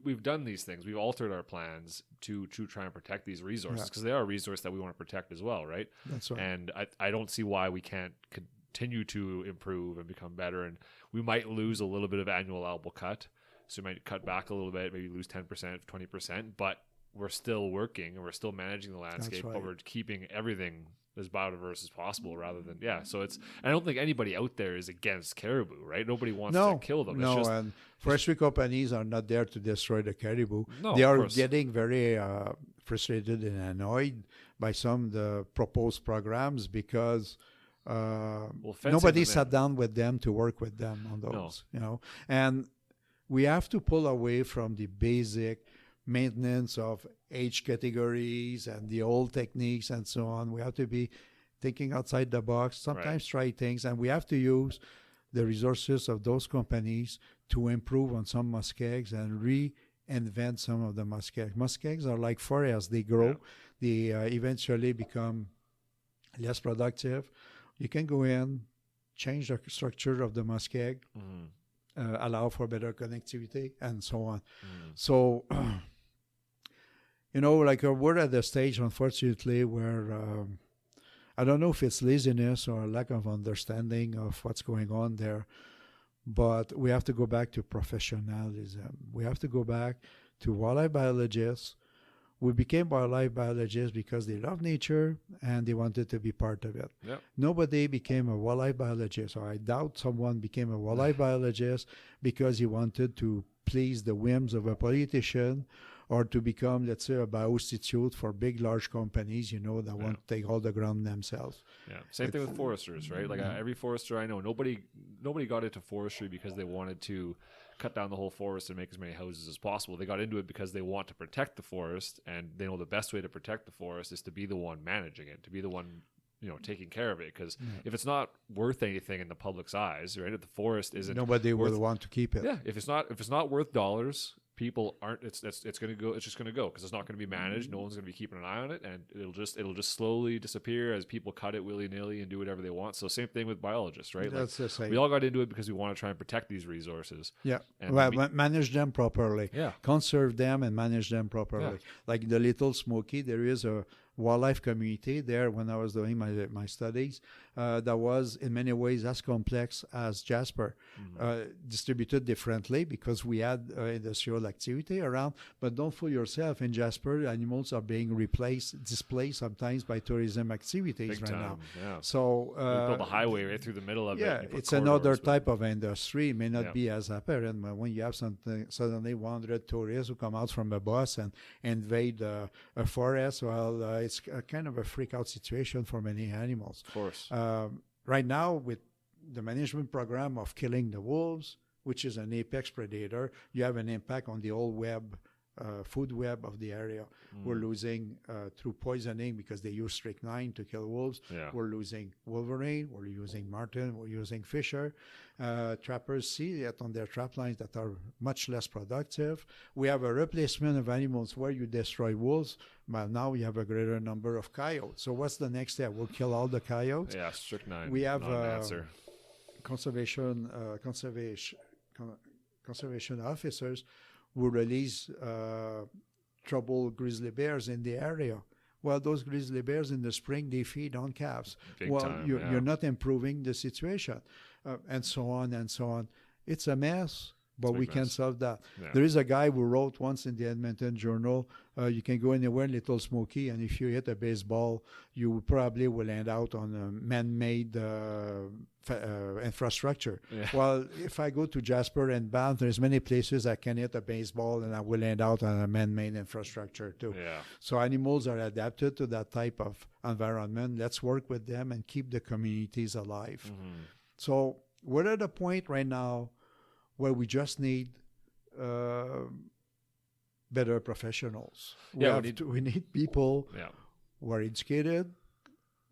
we've done these things. We've altered our plans to try and protect these resources because they are a resource that we want to protect as well, right? That's right. And I don't see why we can't continue to improve and become better. And we might lose a little bit of annual allowable cut, so we might cut back a little bit, maybe lose 10%, 20%, but we're still working and we're still managing the landscape, but we're keeping everything as biodiverse as possible rather than so it's I don't think anybody out there is against caribou, right? Nobody wants to kill them. No, and forestry companies are not there to destroy the caribou. No, they are getting very frustrated and annoyed by some of the proposed programs because nobody sat down with them to work with them on those. And we have to pull away from the basic maintenance of age categories and the old techniques and so on. We have to be thinking outside the box, sometimes try things, and we have to use the resources of those companies to improve on some muskegs and reinvent some of the muskegs. Muskegs are like forests. They grow. They eventually become less productive. You can go in, change the structure of the muskeg, allow for better connectivity, and so on. So, we're at the stage, unfortunately, where I don't know if it's laziness or lack of understanding of what's going on there, but we have to go back to professionalism. We have to go back to wildlife biologists. We became wildlife biologists because they love nature and they wanted to be part of it. Yep. Nobody became a wildlife biologist, or I doubt someone became a wildlife biologist because he wanted to please the whims of a politician or to become, let's say, a bioinstitute for big, large companies, that want to take all the ground themselves. Yeah, same thing with foresters, right? Like every forester I know, nobody got into forestry because they wanted to cut down the whole forest and make as many houses as possible. They got into it because they want to protect the forest, and they know the best way to protect the forest is to be the one managing it, to be the one taking care of it. Because if it's not worth anything in the public's eyes, right? If the forest isn't, nobody will want to keep it. Yeah, if it's not worth dollars, people aren't. It's going to go. It's just going to go because it's not going to be managed. No one's going to be keeping an eye on it, and it'll just slowly disappear as people cut it willy nilly and do whatever they want. So same thing with biologists, right? That's the same. We all got into it because we want to try and protect these resources. Yeah, and manage them properly. Yeah, conserve them and manage them properly. Yeah. Like the Little Smoky, there is a wildlife community there. When I was doing my studies, that was in many ways as complex as Jasper, distributed differently because we had industrial activity around. But don't fool yourself, in Jasper, animals are being displaced sometimes by tourism activities now. Yeah. So we built a highway right through the middle of it. Yeah, it's another type of industry. It may not be as apparent, but when you have suddenly 100 tourists who come out from a bus and invade a forest, it's a kind of a freak out situation for many animals. Of course. Right now, with the management program of killing the wolves, which is an apex predator, you have an impact on the whole food web of the area. We're losing through poisoning because they use strychnine to kill wolves. Yeah. We're losing wolverine, we're using marten, we're using fisher. Trappers see it on their trap lines that are much less productive. We have a replacement of animals where you destroy wolves, but now we have a greater number of coyotes. So what's the next step? We'll kill all the coyotes? Yeah, strychnine. We have not an answer. Conservation officers will release trouble grizzly bears in the area. Well, those grizzly bears in the spring, they feed on calves. You're not improving the situation, and so on and so on. It's a mess, but we can solve that. Yeah. There is a guy who wrote once in the Edmonton Journal, you can go anywhere in Little Smoky, and if you hit a baseball, you probably will end out on a man-made infrastructure. Yeah. Well, if I go to Jasper and Banff, there's many places I can hit a baseball and I will end out on a man-made infrastructure too. Yeah. So animals are adapted to that type of environment. Let's work with them and keep the communities alive. Mm-hmm. So we're at a point right now where we just need better professionals. We need people who are educated,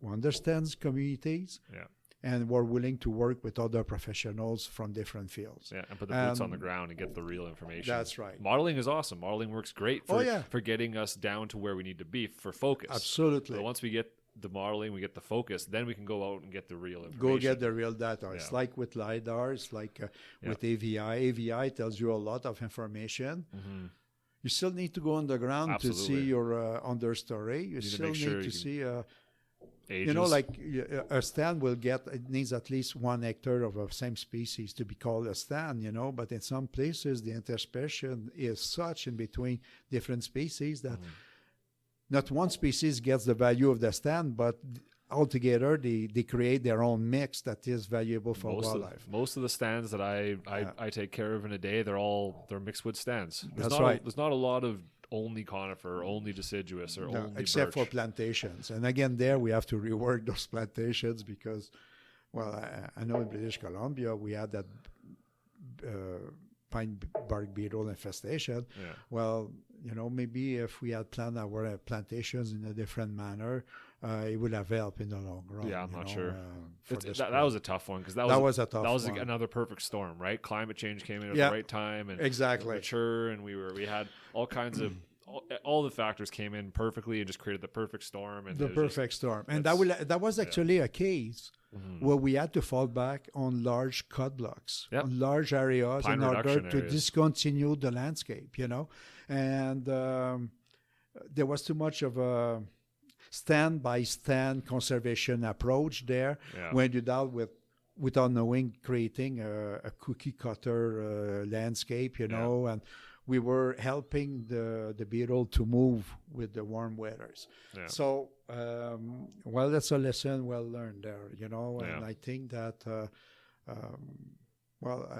who understands communities, Yeah. and we're willing to work with other professionals from different fields. Yeah, and put the boots on the ground and get the real information. That's right. Modeling is awesome. Modeling works great for getting us down to where we need to be for focus. Absolutely. But once we get the modeling, we get the focus, then we can go out and get the real information. Go get the real data. It's like with LiDAR, it's like with AVI. AVI tells you a lot of information. Mm-hmm. You still need to go on the ground to see your understory. You still need to see... ages. You know, like a stand it needs at least 1 hectare of the same species to be called a stand, you know, but in some places the interspecies is such in between different species that not one species gets the value of the stand, but altogether they create their own mix that is valuable for wildlife. Most of the stands that I take care of in a day, they're mixed wood stands. That's right. There's not a lot of only conifer, only deciduous, or only except birch. for plantations. And again, there we have to rework those plantations because, well, I know in British Columbia we had that pine bark beetle infestation. Yeah. Well, you know, maybe if we had planned our plantations in a different manner, it would have helped in the long run. Yeah, I'm not sure. That was a tough one because that was another perfect storm, right? Climate change came in at the right time, and exactly mature, and we had all kinds of all the factors came in perfectly and just created the perfect storm. And that was actually a case where we had to fall back on large cut blocks, on large areas in order to discontinue the landscape, you know. And there was too much of a stand-by-stand conservation approach there when you dealt with, without knowing, creating a cookie cutter landscape, you know, and we were helping the beetle to move with the warm weathers. Yeah. So, well, that's a lesson well learned there, you know, and I think that,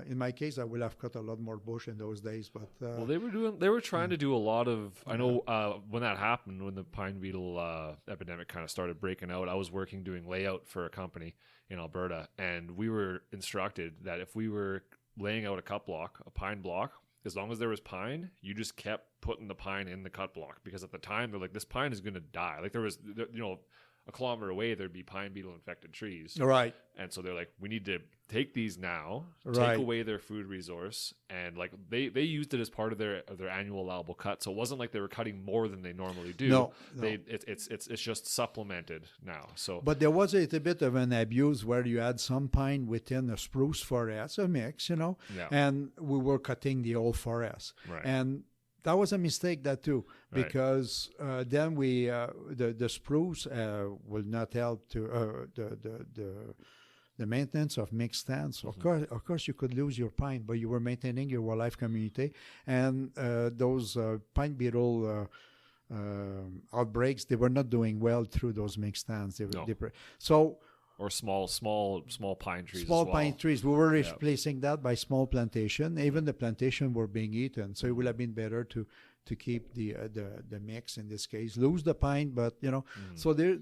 in my case, I would have cut a lot more bush in those days, but... well, they were trying to do a lot of... I know when that happened, when the pine beetle epidemic kind of started breaking out, I was working doing layout for a company in Alberta, and we were instructed that if we were laying out a pine block, as long as there was pine, you just kept putting the pine in the cut block, because at the time they're like, this pine is going to die. Like there was, you know, a kilometer away there'd be pine beetle infected trees. Right. And so they're like, we need to take these now, take away their food resource, and like they used it as part of their annual allowable cut. So it wasn't like they were cutting more than they normally do. No. It's just supplemented now. So, but there was a little bit of an abuse where you had some pine within a spruce forest, a mix, you know, and we were cutting the old forest. Right. And that was a mistake, that too, because then we the spruce will not help to the maintenance of mixed stands. Of course, you could lose your pine, but you were maintaining your wildlife community, and those pine beetle outbreaks, they were not doing well through those mixed stands. They were or small pine trees. Pine trees. We were replacing that by small plantation. Even the plantation were being eaten. So it would have been better to keep the mix in this case. Lose the pine, but you know. So there's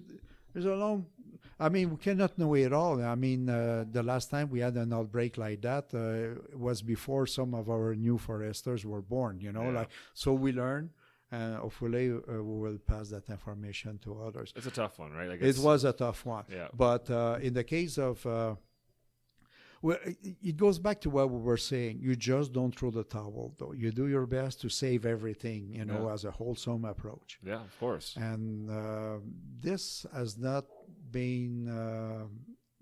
a long. I mean, we cannot know it all. I mean, the last time we had an outbreak like that was before some of our new foresters were born. You know, so we learn. Hopefully we will pass that information to others. It's a tough one, right? It was a tough one. Yeah. But in the case of, it goes back to what we were saying. You just don't throw the towel, though. You do your best to save everything, you know, as a wholesome approach. Yeah, of course. And this has not been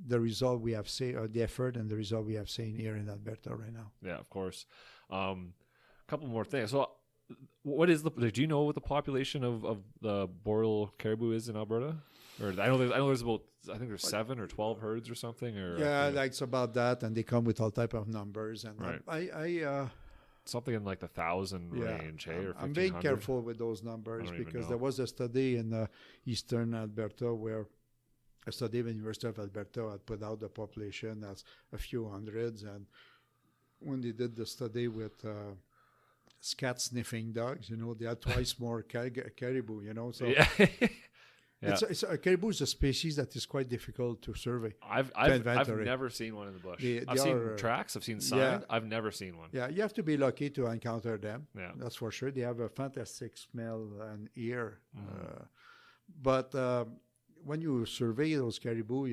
the result we have seen, or the effort and the result we have seen here in Alberta right now. Yeah, of course. A couple more things. So, do you know what the population of the boreal caribou is in Alberta? Or I know there's about, I think there's 7 or 12 herds or something. Or like it's about that, and they come with all type of numbers. And I something in like the 1,000 range, hey, or 1,500. I'm being careful with those numbers because there was a study in eastern Alberta where a study of the University of Alberta had put out the population as a few hundreds, and when they did the study with scat sniffing dogs, you know, they had twice more caribou, you know. So caribou is a species that is quite difficult to survey. I've never seen one in the bush. I've seen tracks, I've seen signs. I've never seen one. Yeah, you have to be lucky to encounter them. Yeah, that's for sure. They have a fantastic smell and ear. But when you survey those caribou,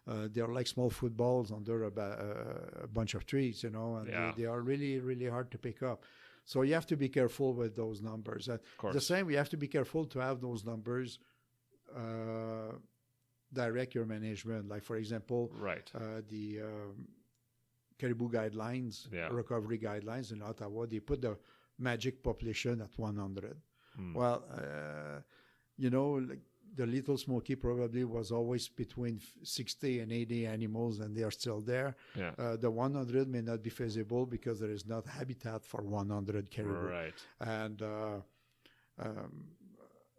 they're like small footballs under a bunch of trees, and they are really, really hard to pick up. So you have to be careful with those numbers. The same, we have to be careful to have those numbers direct your management. Like, for example, the caribou guidelines, recovery guidelines in Ottawa, they put the magic population at 100. Well, like the Little Smoky probably was always between 60 and 80 animals, and they are still there. The 100 may not be feasible because there is not habitat for 100 caribou. Right. And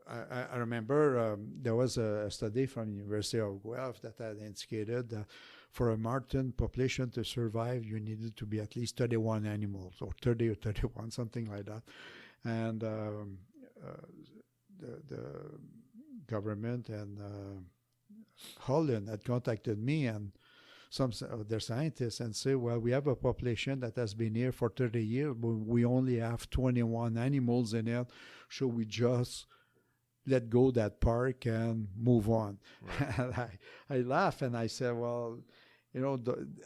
I remember there was a study from the University of Guelph that had indicated that for a marten population to survive, you needed to be at least 31 animals, or 30 or 31, something like that. And the government and Holland had contacted me and some of their scientists and say, well, we have a population that has been here for 30 years, but we only have 21 animals in it. Should we just let go that park and move on? Right. And I laugh and I said, well,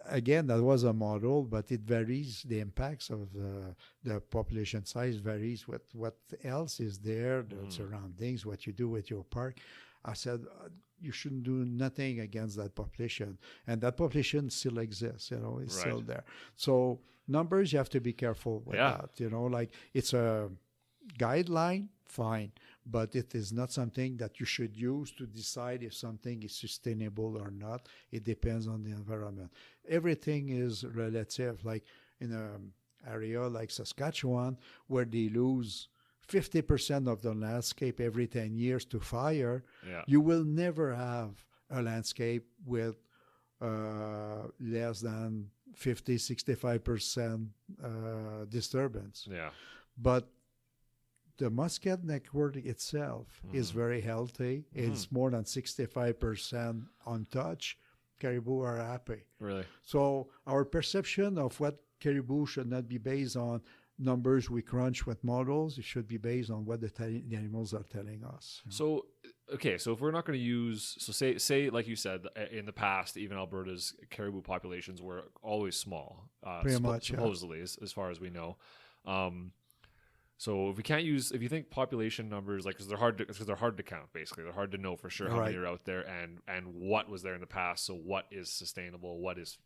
again, that was a model, but it varies. The impacts of the population size varies with what else is there, the surroundings, what you do with your park. I said, you shouldn't do nothing against that population. And that population still exists, it's still there. So numbers, you have to be careful with that. Like it's a guideline, fine, but it is not something that you should use to decide if something is sustainable or not. It depends on the environment. Everything is relative. Like in an area like Saskatchewan, where they lose 50% of the landscape every 10 years to fire, you will never have a landscape with less than 50, 65% disturbance. But the muscat network itself is very healthy. It's more than 65% untouched. Caribou are happy. Really? So our perception of what caribou should not be based on numbers we crunch with models. It should be based on what the animals are telling us. So, okay, so if we're not going to use, so say like you said, in the past, even Alberta's caribou populations were always small, pretty much, supposedly, as far as we know. So if you think population numbers, like, because they're hard to count, basically, they're hard to know for sure how many are out there and what was there in the past. So what is sustainable, what is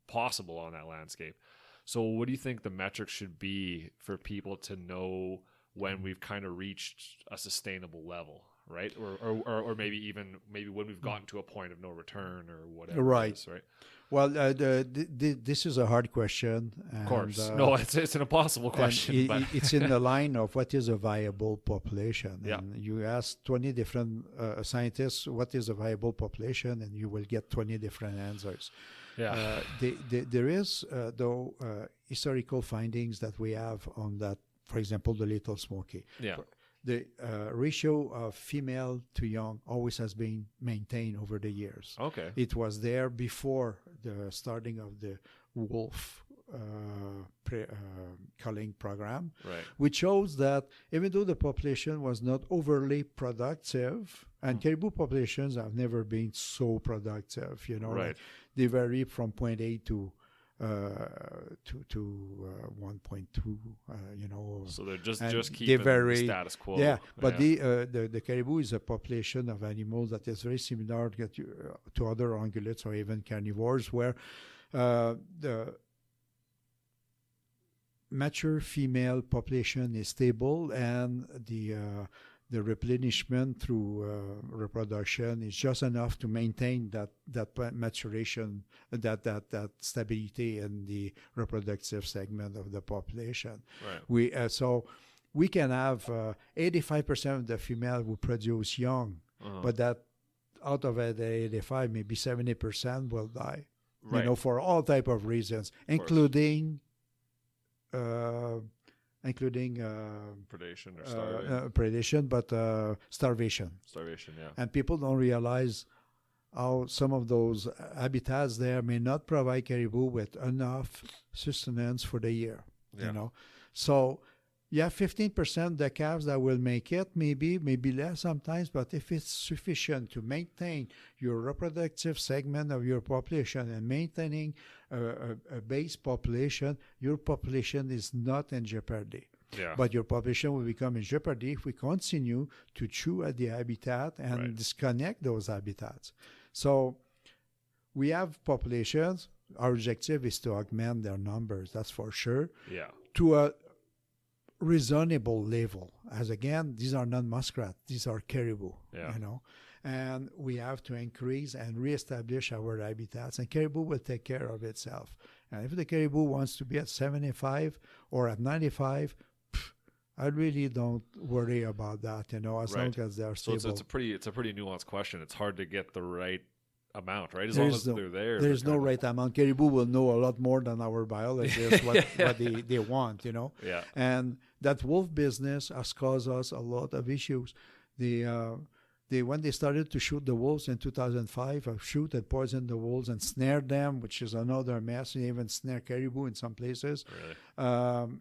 possible on that landscape. So what do you think the metrics should be for people to know when we've kind of reached a sustainable level, right? Or maybe when we've gotten to a point of no return or whatever. Right. It is, right. Well, this is a hard question. And, of course. No, it's an impossible question. It's in the line of what is a viable population. Yeah. And you ask 20 different scientists what is a viable population, and you will get 20 different answers. Yeah. There is, though, historical findings that we have on that, for example, the Little Smoky. Yeah. The ratio of female to young always has been maintained over the years. Okay. It was there before the starting of the wolf culling program, right, which shows that even though the population was not overly productive, and caribou populations have never been so productive, right. Like they vary from 0.8 to 1.2, So they're just keeping the status quo. Yeah, but the caribou is a population of animals that is very similar to other ungulates or even carnivores, where the mature female population is stable and the replenishment through reproduction is just enough to maintain that maturation, that stability in the reproductive segment of the population. Right. So we can have 85% of the female will produce young, but that out of it, 85, maybe 70% will die. Right. For all type of reasons, including predation or starving. Predation, but starvation. Starvation, yeah. And people don't realize how some of those habitats there may not provide caribou with enough sustenance for the year. Yeah. So You have 15% of the calves that will make it, maybe less sometimes, but if it's sufficient to maintain your reproductive segment of your population and maintaining a base population, your population is not in jeopardy. Yeah. But your population will become in jeopardy if we continue to chew at the habitat and disconnect those habitats. So we have populations. Our objective is to augment their numbers, that's for sure. Yeah. To a reasonable level. As again, these are not muskrat, these are caribou. Yeah. And we have to increase and reestablish our habitats, and caribou will take care of itself. And if the caribou wants to be at 75 or at 95, I really don't worry about that, as long as they're stable. So it's a pretty nuanced question. It's hard to get the right amount, right? As long as they're there. There's no right amount. Caribou will know a lot more than our biologists what they want, Yeah. And that wolf business has caused us a lot of issues. When they started to shoot the wolves in 2005, shoot and poison the wolves and snare them, which is another mess. They even snare caribou in some places. Really?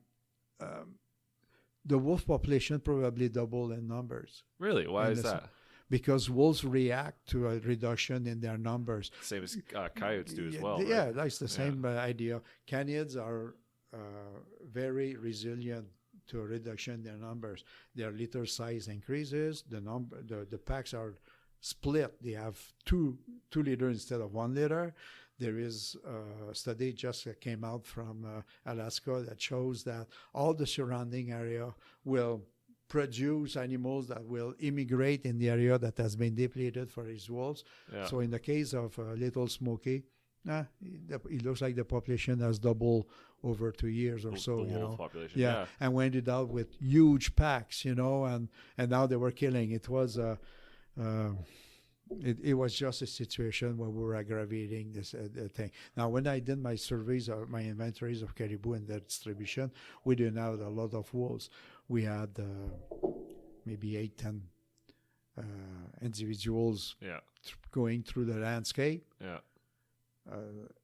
The wolf population probably doubled in numbers. Really? Why is that? Because wolves react to a reduction in their numbers. Same as coyotes do as well. Yeah, right? that's the same idea. Canids are very resilient to a reduction in their numbers. Their litter size increases. The packs are split. They have two liters instead of 1 liter. There is a study just came out from Alaska that shows that all the surrounding area will produce animals that will immigrate in the area that has been depleted for these wolves. Yeah. So in the case of Little Smoky, it looks like the population has doubled over 2 years or so. The wolf population. Yeah, and we ended up with huge packs, and now they were killing. It was it was just a situation where we were aggravating this thing. Now, when I did my surveys, my inventories of caribou and their distribution, we didn't have a lot of wolves. We had maybe 8-10 individuals going through the landscape. Yeah.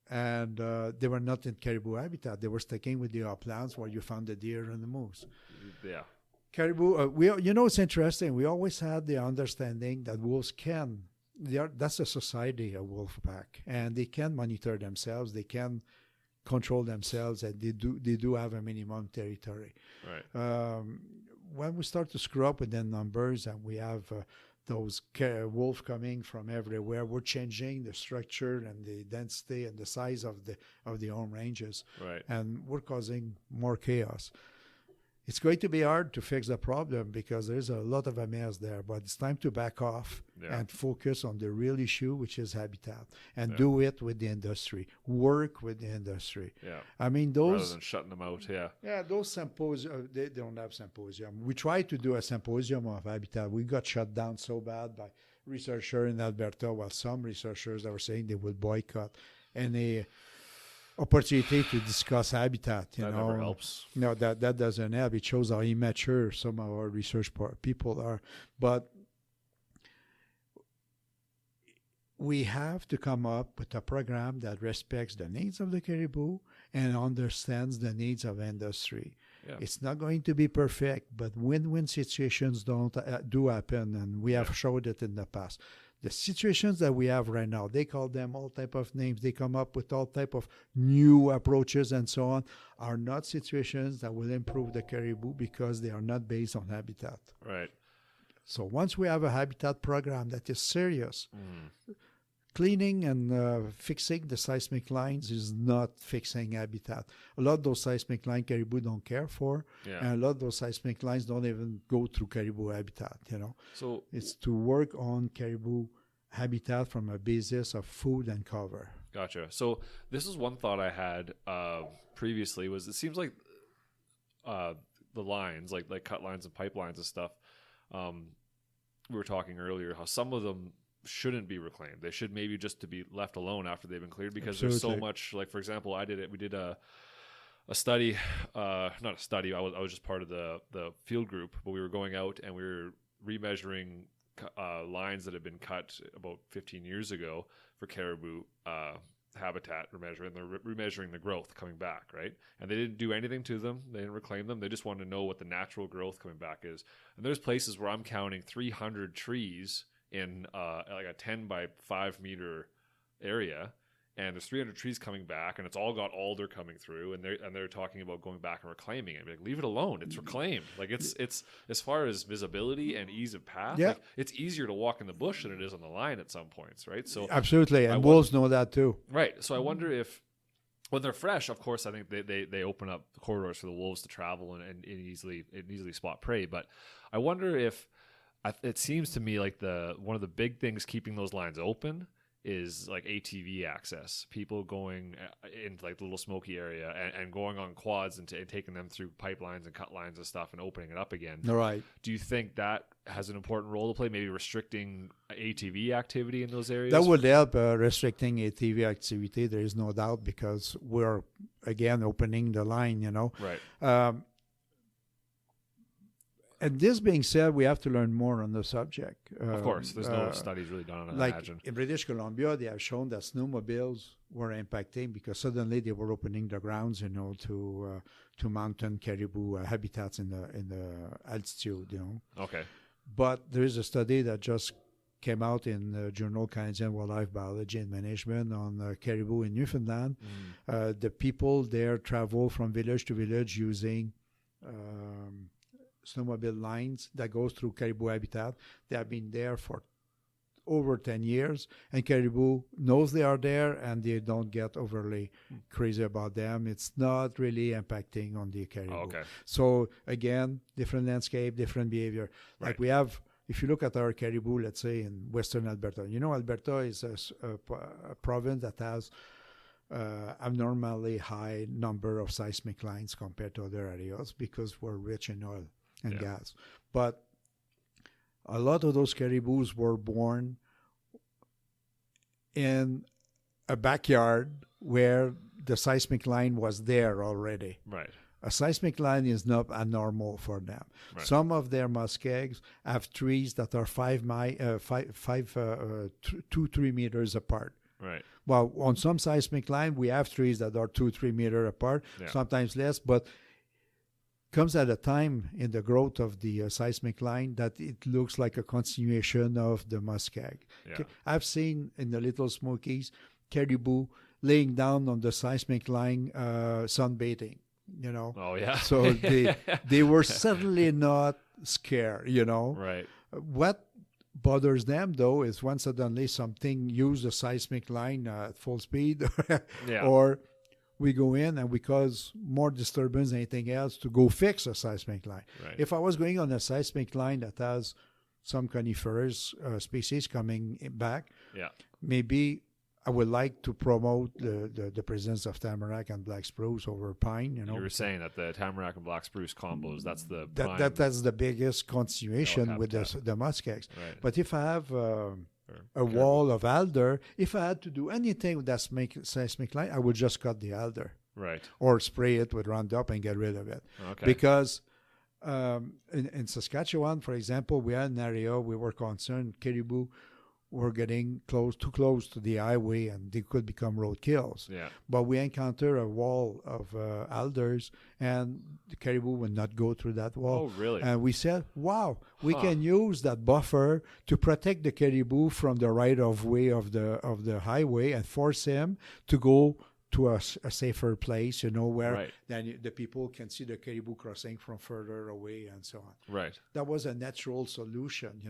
And they were not in caribou habitat. They were sticking with the uplands where you found the deer and the moose. Yeah. Caribou, it's interesting. We always had the understanding that wolves that's a society, a wolf pack, and they can monitor themselves. They can control themselves, and they do have a minimum territory. Right. When we start to screw up with the numbers, and we have those wolves coming from everywhere, we're changing the structure and the density and the size of the home ranges, right? And we're causing more chaos. It's going to be hard to fix the problem because there's a lot of a mess there, but it's time to back off and focus on the real issue, which is habitat, and do it with the industry, work with the industry. Yeah. I mean, those... Rather than shutting them out, Yeah, those symposium, they don't have symposium. We tried to do a symposium of habitat. We got shut down so bad by researchers in Alberta, while some researchers that were saying they would boycott any opportunity to discuss habitat. That never helps. No, that doesn't help. It shows how immature some of our research people are. But we have to come up with a program that respects the needs of the caribou and understands the needs of industry. Yeah. It's not going to be perfect, but win-win situations do happen, and we have showed it in the past. The situations that we have right now, they call them all type of names. They come up with all type of new approaches and so on, are not situations that will improve the caribou because they are not based on habitat. Right. So once we have a habitat program that is serious, cleaning and fixing the seismic lines is not fixing habitat. A lot of those seismic lines caribou don't care for, and a lot of those seismic lines don't even go through caribou habitat, So it's to work on caribou habitat from a basis of food and cover. Gotcha. So this is one thought I had previously, was it seems like the lines, like cut lines and pipelines and stuff, we were talking earlier, how some of them shouldn't be reclaimed. They should maybe just to be left alone after they've been cleared, because there's so much, like, for example, we did a study, not a study, I was just part of the field group, but we were going out and we were remeasuring lines that had been cut about 15 years ago for caribou, habitat remeasuring. They're remeasuring the growth coming back, right? And they didn't do anything to them. They didn't reclaim them. They just wanted to know what the natural growth coming back is. And there's places where I'm counting 300 trees in like a 10 by 5 meter area, and there's 300 trees coming back, and it's all got alder coming through, and they're talking about going back and reclaiming it. Like, leave it alone. It's reclaimed. Like, it's as far as visibility and ease of path. Yeah. Like, it's easier to walk in the bush than it is on the line at some points, right? So absolutely, and wolves know that too. Right. So I wonder if, when they're fresh, of course, I think they open up the corridors for the wolves to travel and easily spot prey. But I wonder if it seems to me like one of the big things keeping those lines open is like ATV access, people going into like the Little Smoky area and going on quads and taking them through pipelines and cut lines and stuff and opening it up again. All right. Do you think that has an important role to play, maybe restricting ATV activity in those areas? That would help restricting ATV activity, there is no doubt, because we're, again, opening the line, Right. And this being said, we have to learn more on the subject. Of course, there's no studies really done on it, like I imagine. in British Columbia, they have shown that snowmobiles were impacting because suddenly they were opening the grounds, to mountain caribou habitats in the altitude, Okay. But there is a study that just came out in the journal Canadian Wildlife Biology and Management on caribou in Newfoundland. The people there travel from village to village using snowmobile lines that goes through caribou habitat. They have been there for over 10 years, and caribou knows they are there, and they don't get overly crazy about them. It's not really impacting on the caribou. Oh, okay. So again, different landscape, different behavior. Right. Like we have, if you look at our caribou, let's say in Western Alberta, Alberta is a province that has abnormally high number of seismic lines compared to other areas because we're rich in oil and gas. But a lot of those caribous were born in a backyard where the seismic line was there already. Right. A seismic line is not abnormal for them. Right. Some of their muskegs have trees that are 2-3 meters apart. Right. Well, on some seismic line, we have trees that are 2-3 meters apart, sometimes less, but comes at a time in the growth of the seismic line that it looks like a continuation of the muskeg. Yeah. Okay. I've seen in the Little Smokies caribou laying down on the seismic line sunbathing, Oh, yeah. So they were certainly not scared, Right. What bothers them, though, is when suddenly something uses a seismic line at full speed or we go in and we cause more disturbance than anything else to go fix a seismic line. Right. If I was going on a seismic line that has some coniferous species coming back, maybe I would like to promote the presence of tamarack and black spruce over pine. You were saying that the tamarack and black spruce combos, that's the that's the biggest continuation with the muskegs. Right. But if I have a wall of alder, if I had to do anything that's make seismic line, I would just cut the alder. Right. Or spray it with Roundup and get rid of it. Okay. Because in Saskatchewan, for example, we had an area we were concerned caribou were getting too close to the highway and they could become roadkills. Yeah. But we encountered a wall of alders and the caribou would not go through that wall. Oh, really? And we said, wow, we can use that buffer to protect the caribou from the right-of-way of the highway and force him to go to a safer place, where then the people can see the caribou crossing from further away and so on. Right. That was a natural solution,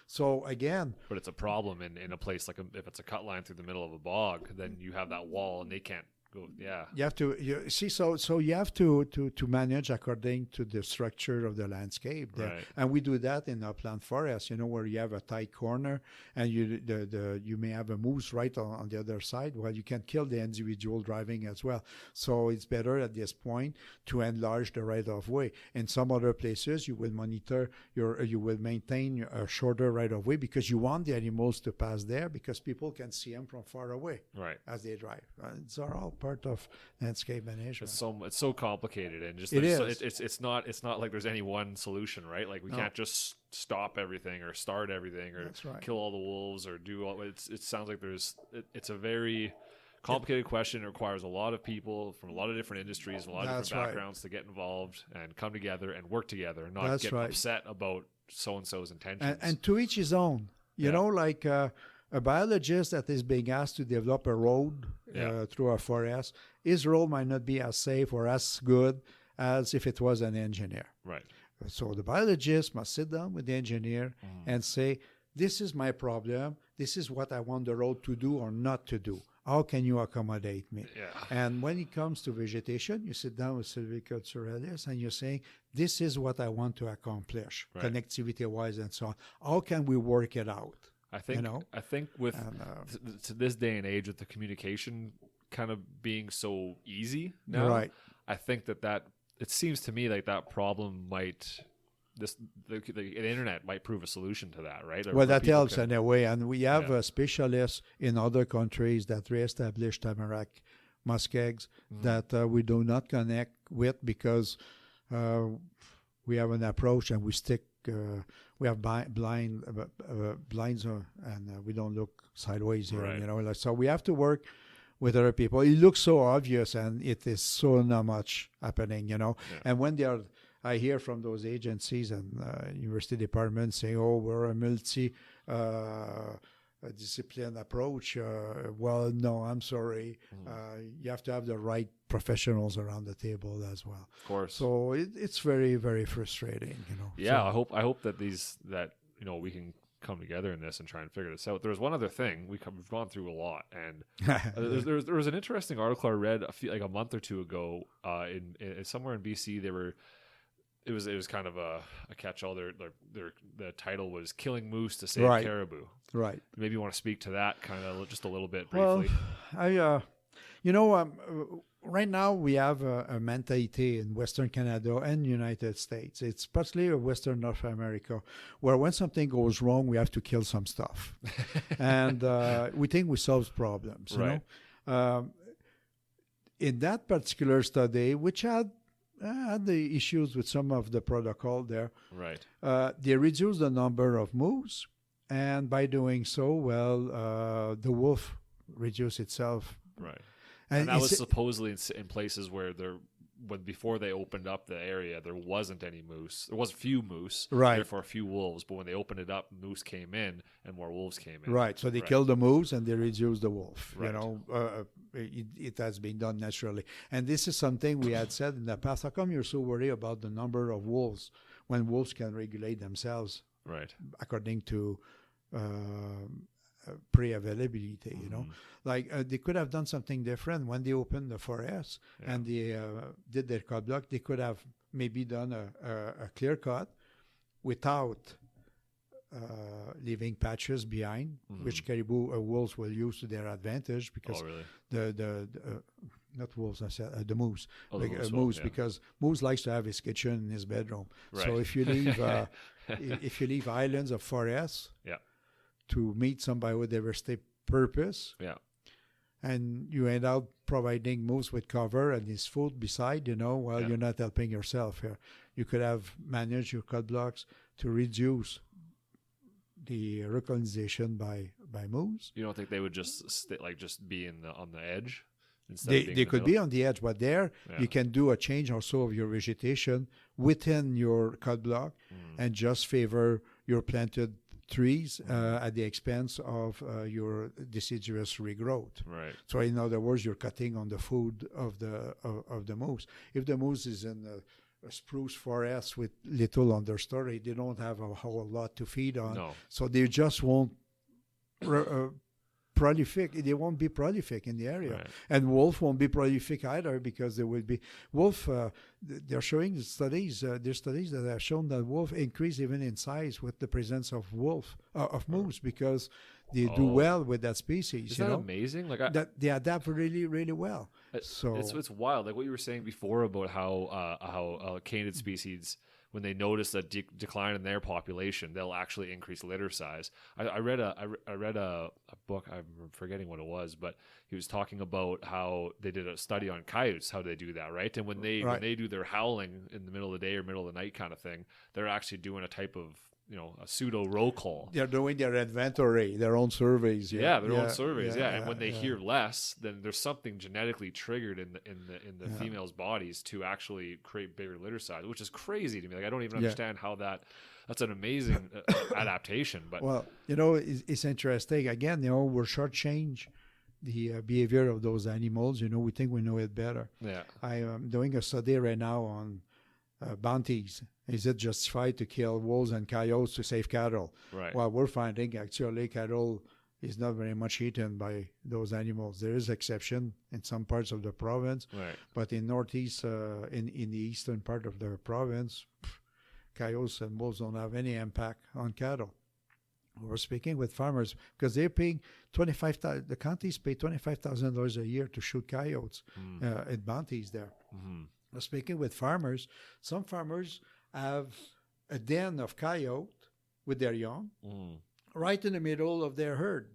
So again... But it's a problem in a place like if it's a cut line through the middle of a bog, then you have that wall and they can't go, You have to, so you have to manage according to the structure of the landscape there. Right. And we do that in upland forest, where you have a tight corner and you may have a moose right on the other side. Well, you can kill the individual driving as well. So it's better at this point to enlarge the right of way. In some other places, you will you will maintain a shorter right of way because you want the animals to pass there because people can see them from far away as they drive. It's all part of landscape management. It's so complicated and just it's not like there's any one solution, right? Like we can't just stop everything or start everything or kill all the wolves or do all. It sounds like it's a very complicated question. It requires a lot of people from a lot of different industries, a lot of That's different right. backgrounds to get involved and come together and work together and not That's get right. upset about so-and-so's intentions. And to each his own. You Yeah. know, like a biologist that is being asked to develop a road Yeah. through a forest, his role might not be as safe or as good as if it was an engineer. Right. So the biologist must sit down with the engineer and say, this is my problem. This is what I want the road to do or not to do. How can you accommodate me? Yeah. And when it comes to vegetation, you sit down with silviculturalists and you're saying, this is what I want to accomplish, Right. connectivity-wise and so on. How can we work it out? I think You know? I think with And, to this day and age, with the communication kind of being so easy now, Right. I think that it seems to me like that problem might the internet might prove a solution to that, right? Well, Where that people helps can- in a way. And we have Yeah. Specialists in other countries that reestablish tamarack muskegs Mm-hmm. that we do not connect with because we have an approach and we stick. We have blinds, and we don't look sideways here. Right. You know, like, so we have to work with other people. It looks so obvious, and it is so not much happening. You know, Yeah. and when they are. I hear from those agencies and university departments saying, "Oh, we're a multi-discipline approach." Well, no, I'm sorry. You have to have the right professionals around the table as well. Of course. So it's very, very frustrating. You know. Yeah, So, I hope that we can come together in this and try and figure this out. There's one other thing we've gone through a lot, and there was an interesting article I read a month or two ago in somewhere in BC. It was kind of a catch-all. The title was "Killing Moose to Save Right. Caribou." right. Maybe you want to speak to that kind of just a little bit Well, briefly. right now we have a mentality in Western Canada and United States. It's particularly Western North America, where when something goes wrong, we have to kill some stuff, and we think we solve problems. You Right. know, in that particular study, which had the issues with some of the protocol there, Right. they reduced the number of moose, and by doing so, the wolf reduced itself. Right. And that it's- was supposedly in places where before they opened up the area, there wasn't any moose. There was a few moose, Right. therefore a few wolves. But when they opened it up, moose came in and more wolves came in. Right, so they Right. killed the moose and they reduced the wolf. Right. You know, it has been done naturally. And this is something we had said in the past. How come you're so worried about the number of wolves when wolves can regulate themselves Right. according to pre-availability, you know? Like they could have done something different when they opened the forest and they did their cut block. They could have maybe done a clear cut without leaving patches behind, which caribou wolves will use to their advantage because Oh, really? the not wolves, I said the moose. Oh, the Like, moose moose will, yeah. because moose likes to have his kitchen in his bedroom. So Right. if you leave if you leave islands of forests Yeah. to meet somebody with their state purpose, Yeah. and you end up providing moose with cover and his food beside, you know, well, Yeah. you're not helping yourself here. You could have managed your cut blocks to reduce the recolonization by moose. You don't think they would just just be on the edge instead of being They in the could be middle? on the edge, but there Yeah. you can do a change also of your vegetation within your cut block and just favor your planted trees at the expense of your deciduous regrowth. Right. So in other words, you're cutting on the food of the moose. If the moose is in a spruce forest with little understory, they don't have a whole lot to feed on. No. So they just won't prolific. They won't be prolific in the area. Right. And wolf won't be prolific either because there will be wolf. They're showing studies. There's studies that have shown that wolf increase even in size with the presence of of moose because they do well with that species. Isn't that amazing? Like that they adapt really, really well. So it's wild. Like what you were saying before about how canid species, when they notice a decline in their population, they'll actually increase litter size. I read a book. I'm forgetting what it was, but he was talking about how they did a study on coyotes, how they do that, right? And when they do their howling in the middle of the day or middle of the night kind of thing, they're actually doing a type of a pseudo roll call. They're doing their inventory, their own surveys. Their own surveys. And when they hear less, then there's something genetically triggered in the females' bodies to actually create bigger litter size, which is crazy to me. Like I don't even understand how that's an amazing adaptation. But well, it's interesting. Again, we're shortchanged the behavior of those animals. We think we know it better. Yeah, I am doing a study right now on bounties. Is it justified to kill wolves and coyotes to save cattle? Right. Well, we're finding actually cattle is not very much eaten by those animals. There is exception in some parts of the province, right. But in northeast, in the eastern part of the province, coyotes and wolves don't have any impact on cattle. We're speaking with farmers because they're paying the counties pay $25,000 a year to shoot coyotes at bounties there. Mm-hmm. We're speaking with farmers. Some farmers have a den of coyote with their young right in the middle of their herd,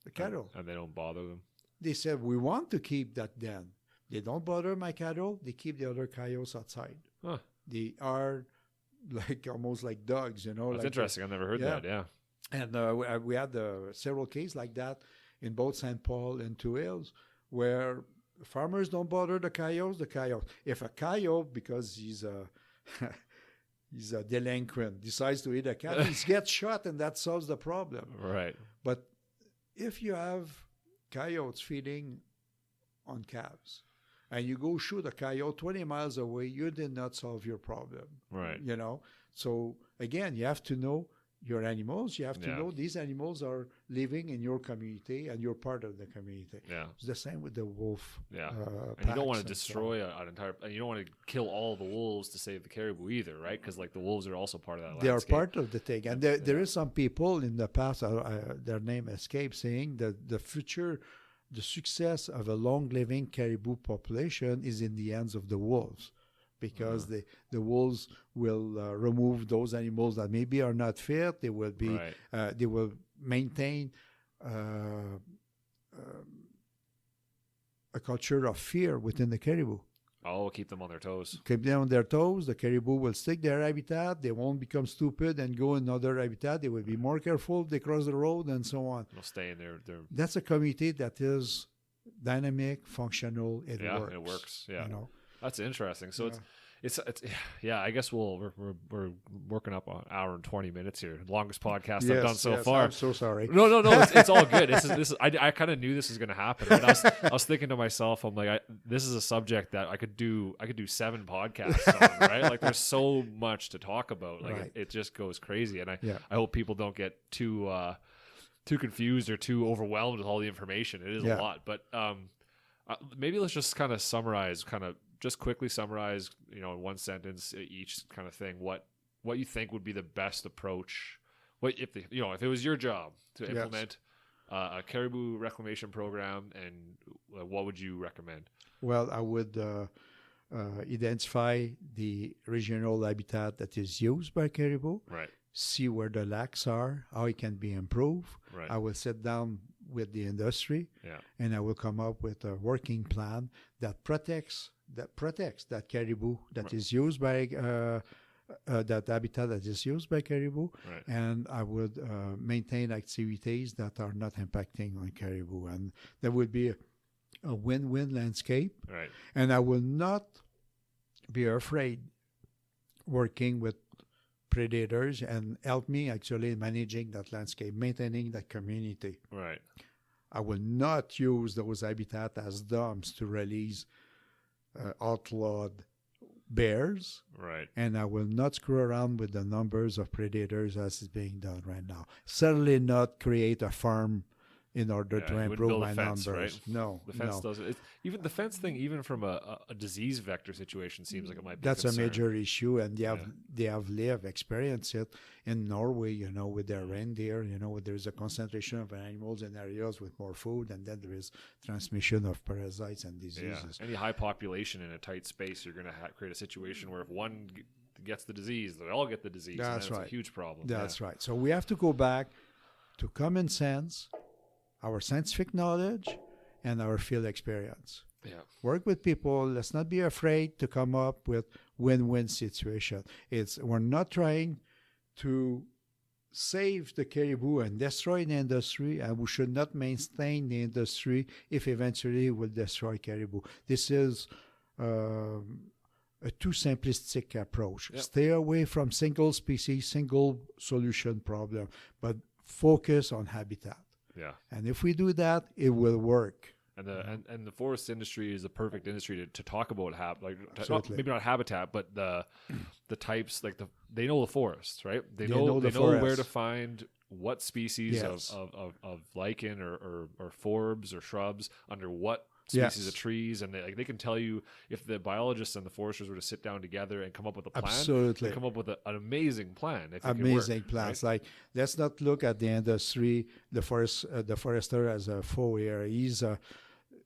the cattle. And they don't bother them? They said, we want to keep that den. They don't bother my cattle. They keep the other coyotes outside. Huh. They are almost like dogs, That's interesting. I've never heard that, yeah. And we had several cases like that in both St. Paul and Two Hills where farmers don't bother the coyotes. If a coyote, because he's a delinquent, decides to eat a cat, he gets shot and that solves the problem. Right. But if you have coyotes feeding on calves and you go shoot a coyote 20 miles away, you did not solve your problem. Right. So again, you have to know your animals. You have to know these animals are living in your community and you're part of the community. Yeah. It's the same with the wolf. Yeah. And you don't want to destroy an entire, and you don't want to kill all the wolves to save the caribou either, right? Because the wolves are also part of that They landscape. are part of the thing. And there is some people in the past, their name escapes, saying that the success of a long-living caribou population is in the hands of the wolves. Because the wolves will remove those animals that maybe are not fit. They will be they will maintain a culture of fear within the caribou. Oh, keep them on their toes. Keep them on their toes. The caribou will stick their habitat. They won't become stupid and go in another habitat. They will be more careful if they cross the road and so on. They'll stay in their That's a community that is dynamic, functional. It works. It works. Yeah. That's interesting. So it's I guess we're working up an hour and 20 minutes here. Longest podcast I've done so far. I'm so sorry. No. It's all good. This is. I kind of knew this was going to happen. And I was thinking to myself, I'm like, this is a subject that I could do 7 podcasts on, right? Like there's so much to talk about. Like it just goes crazy. And I hope people don't get too confused or too overwhelmed with all the information. It is a lot, but maybe let's just kind of quickly summarize, in one sentence each kind of thing, what you think would be the best approach. What if if it was your job to implement a caribou reclamation program, and what would you recommend? Well, I would identify the regional habitat that is used by caribou. Right. See where the lacks are, how it can be improved. Right. I will sit down with the industry, and I will come up with a working plan that protects that caribou that is used by that habitat that is used by caribou, and I would maintain activities that are not impacting on caribou, and there would be a win-win landscape. Right. And I will not be afraid working with predators and help me actually in managing that landscape, maintaining that community. Right. I will not use those habitats as dumps to release outlawed bears. Right. And I will not screw around with the numbers of predators as is being done right now. Certainly not create a farm in order to improve my numbers. Right? No, the fence doesn't. Even the fence thing, even from a disease vector situation, seems like it might be. That's a major issue, and they have experienced it in Norway. With their reindeer. Where there is a concentration of animals in areas with more food, and then there is transmission of parasites and diseases. Any high population in a tight space, you're going to create a situation where if one gets the disease, they all get the disease. That's and right. It's a huge problem. That's right. So we have to go back to common sense, our scientific knowledge, and our field experience. Yeah. Work with people. Let's not be afraid to come up with win-win situation. We're not trying to save the caribou and destroy the industry, and we should not maintain the industry if eventually it will destroy caribou. This is a too simplistic approach. Yep. Stay away from single species, single solution problem, but focus on habitat. Yeah. And if we do that, it will work. And the forest industry is a perfect industry to talk about Absolutely. maybe not habitat, but the types, like they know the forest, right? They know know the where forest. to find what species Yes. of lichen or forbs or shrubs under what species Yes. of trees, and they can tell you if the biologists and the foresters were to sit down together and come up with a plan. Absolutely. They come up with an amazing plan. If Amazing it could work, plans. right? Like, let's not look at the industry, the forester as a foe here. He's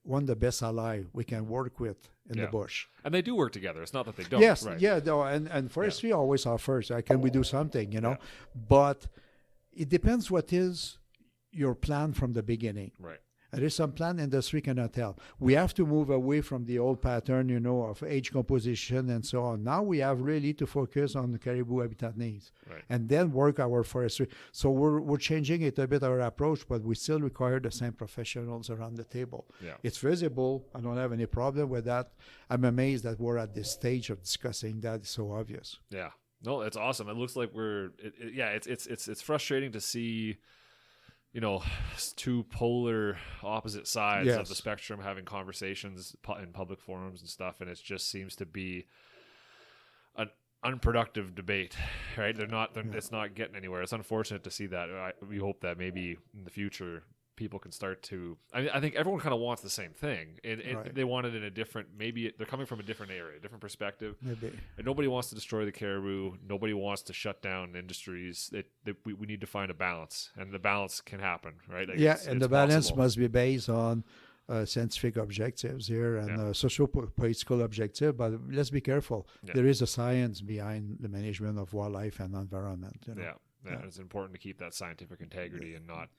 one of the best ally we can work with in the bush. And they do work together. It's not that they don't. Yes, right? yeah, no, and forestry always offers, can we do something, But it depends what is your plan from the beginning. Right. There is some plan industry cannot tell. We have to move away from the old pattern, of age composition and so on. Now we have really to focus on the caribou habitat needs, Right. and then work our forestry. So we're changing it a bit, our approach, but we still require the same professionals around the table. Yeah. It's visible. I don't have any problem with that. I'm amazed that we're at this stage of discussing that. It's so obvious. Yeah. No, it's awesome. It looks like it's frustrating to see, two polar opposite sides of the Yes. spectrum having conversations in public forums and stuff, and it just seems to be an unproductive debate, right? It's not getting anywhere. It's unfortunate to see that. We hope that maybe in the future people can start to. I think everyone kind of wants the same thing, and Right. they want it in a different. Maybe they're coming from a different area, a different perspective. Maybe. And nobody wants to destroy the caribou. Nobody wants to shut down industries. We need to find a balance, and the balance can happen, right? Like Yeah, it's the balance possible. must be based on scientific objectives here and socio-political objective. But let's be careful. Yeah. There is a science behind the management of wildlife and environment. Yeah. Yeah. It's important to keep that scientific integrity and not.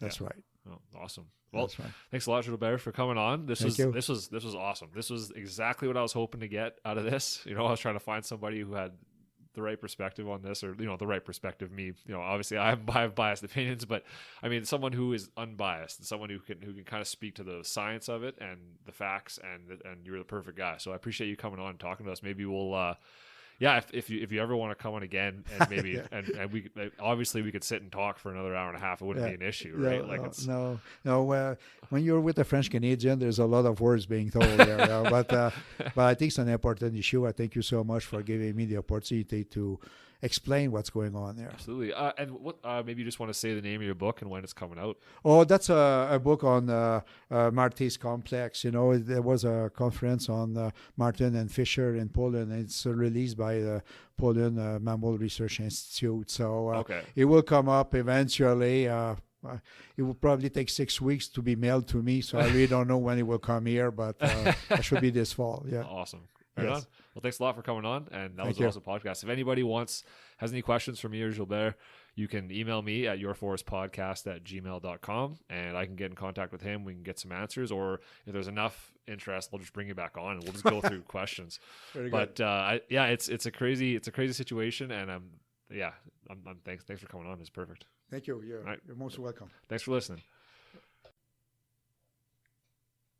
That's right. Oh, awesome. Well, That's right. thanks a lot, Gilbert, for coming on. Thank you. This was awesome. This was exactly what I was hoping to get out of this. I was trying to find somebody who had the right perspective on this, or the right perspective. Me, obviously I have biased opinions, but I mean someone who is unbiased and someone who can kind of speak to the science of it and the facts, and you're the perfect guy. So I appreciate you coming on and talking to us. Maybe we'll. If you ever want to come on again, and maybe and we obviously we could sit and talk for another hour and a half. It wouldn't be an issue, right? No. When you're with a French Canadian, there's a lot of words being told there. But I think it's an important issue. I thank you so much for giving me the opportunity to explain what's going on there. Absolutely. And what maybe you just want to say the name of your book and when it's coming out. Oh, that's a book on Marty's complex. There was a conference on marten and fisher in Poland, and it's released by the Poland Mammal Research Institute. So it will come up eventually. It will probably take 6 weeks to be mailed to me, so I really don't know when it will come here, but it should be this fall. Yeah. Awesome. Right Yes. on. Well, thanks a lot for coming on, and that was Thank an you. awesome podcast. If anybody has any questions for me or Gilbert, you can email me at yourforestpodcast@gmail.com, and I can get in contact with him. We can get some answers, or if there's enough interest, I'll just bring you back on and we'll just go through questions. Very But it's a crazy situation, and thanks for coming on. It's perfect. Thank you. Right. You're most welcome. Thanks for listening.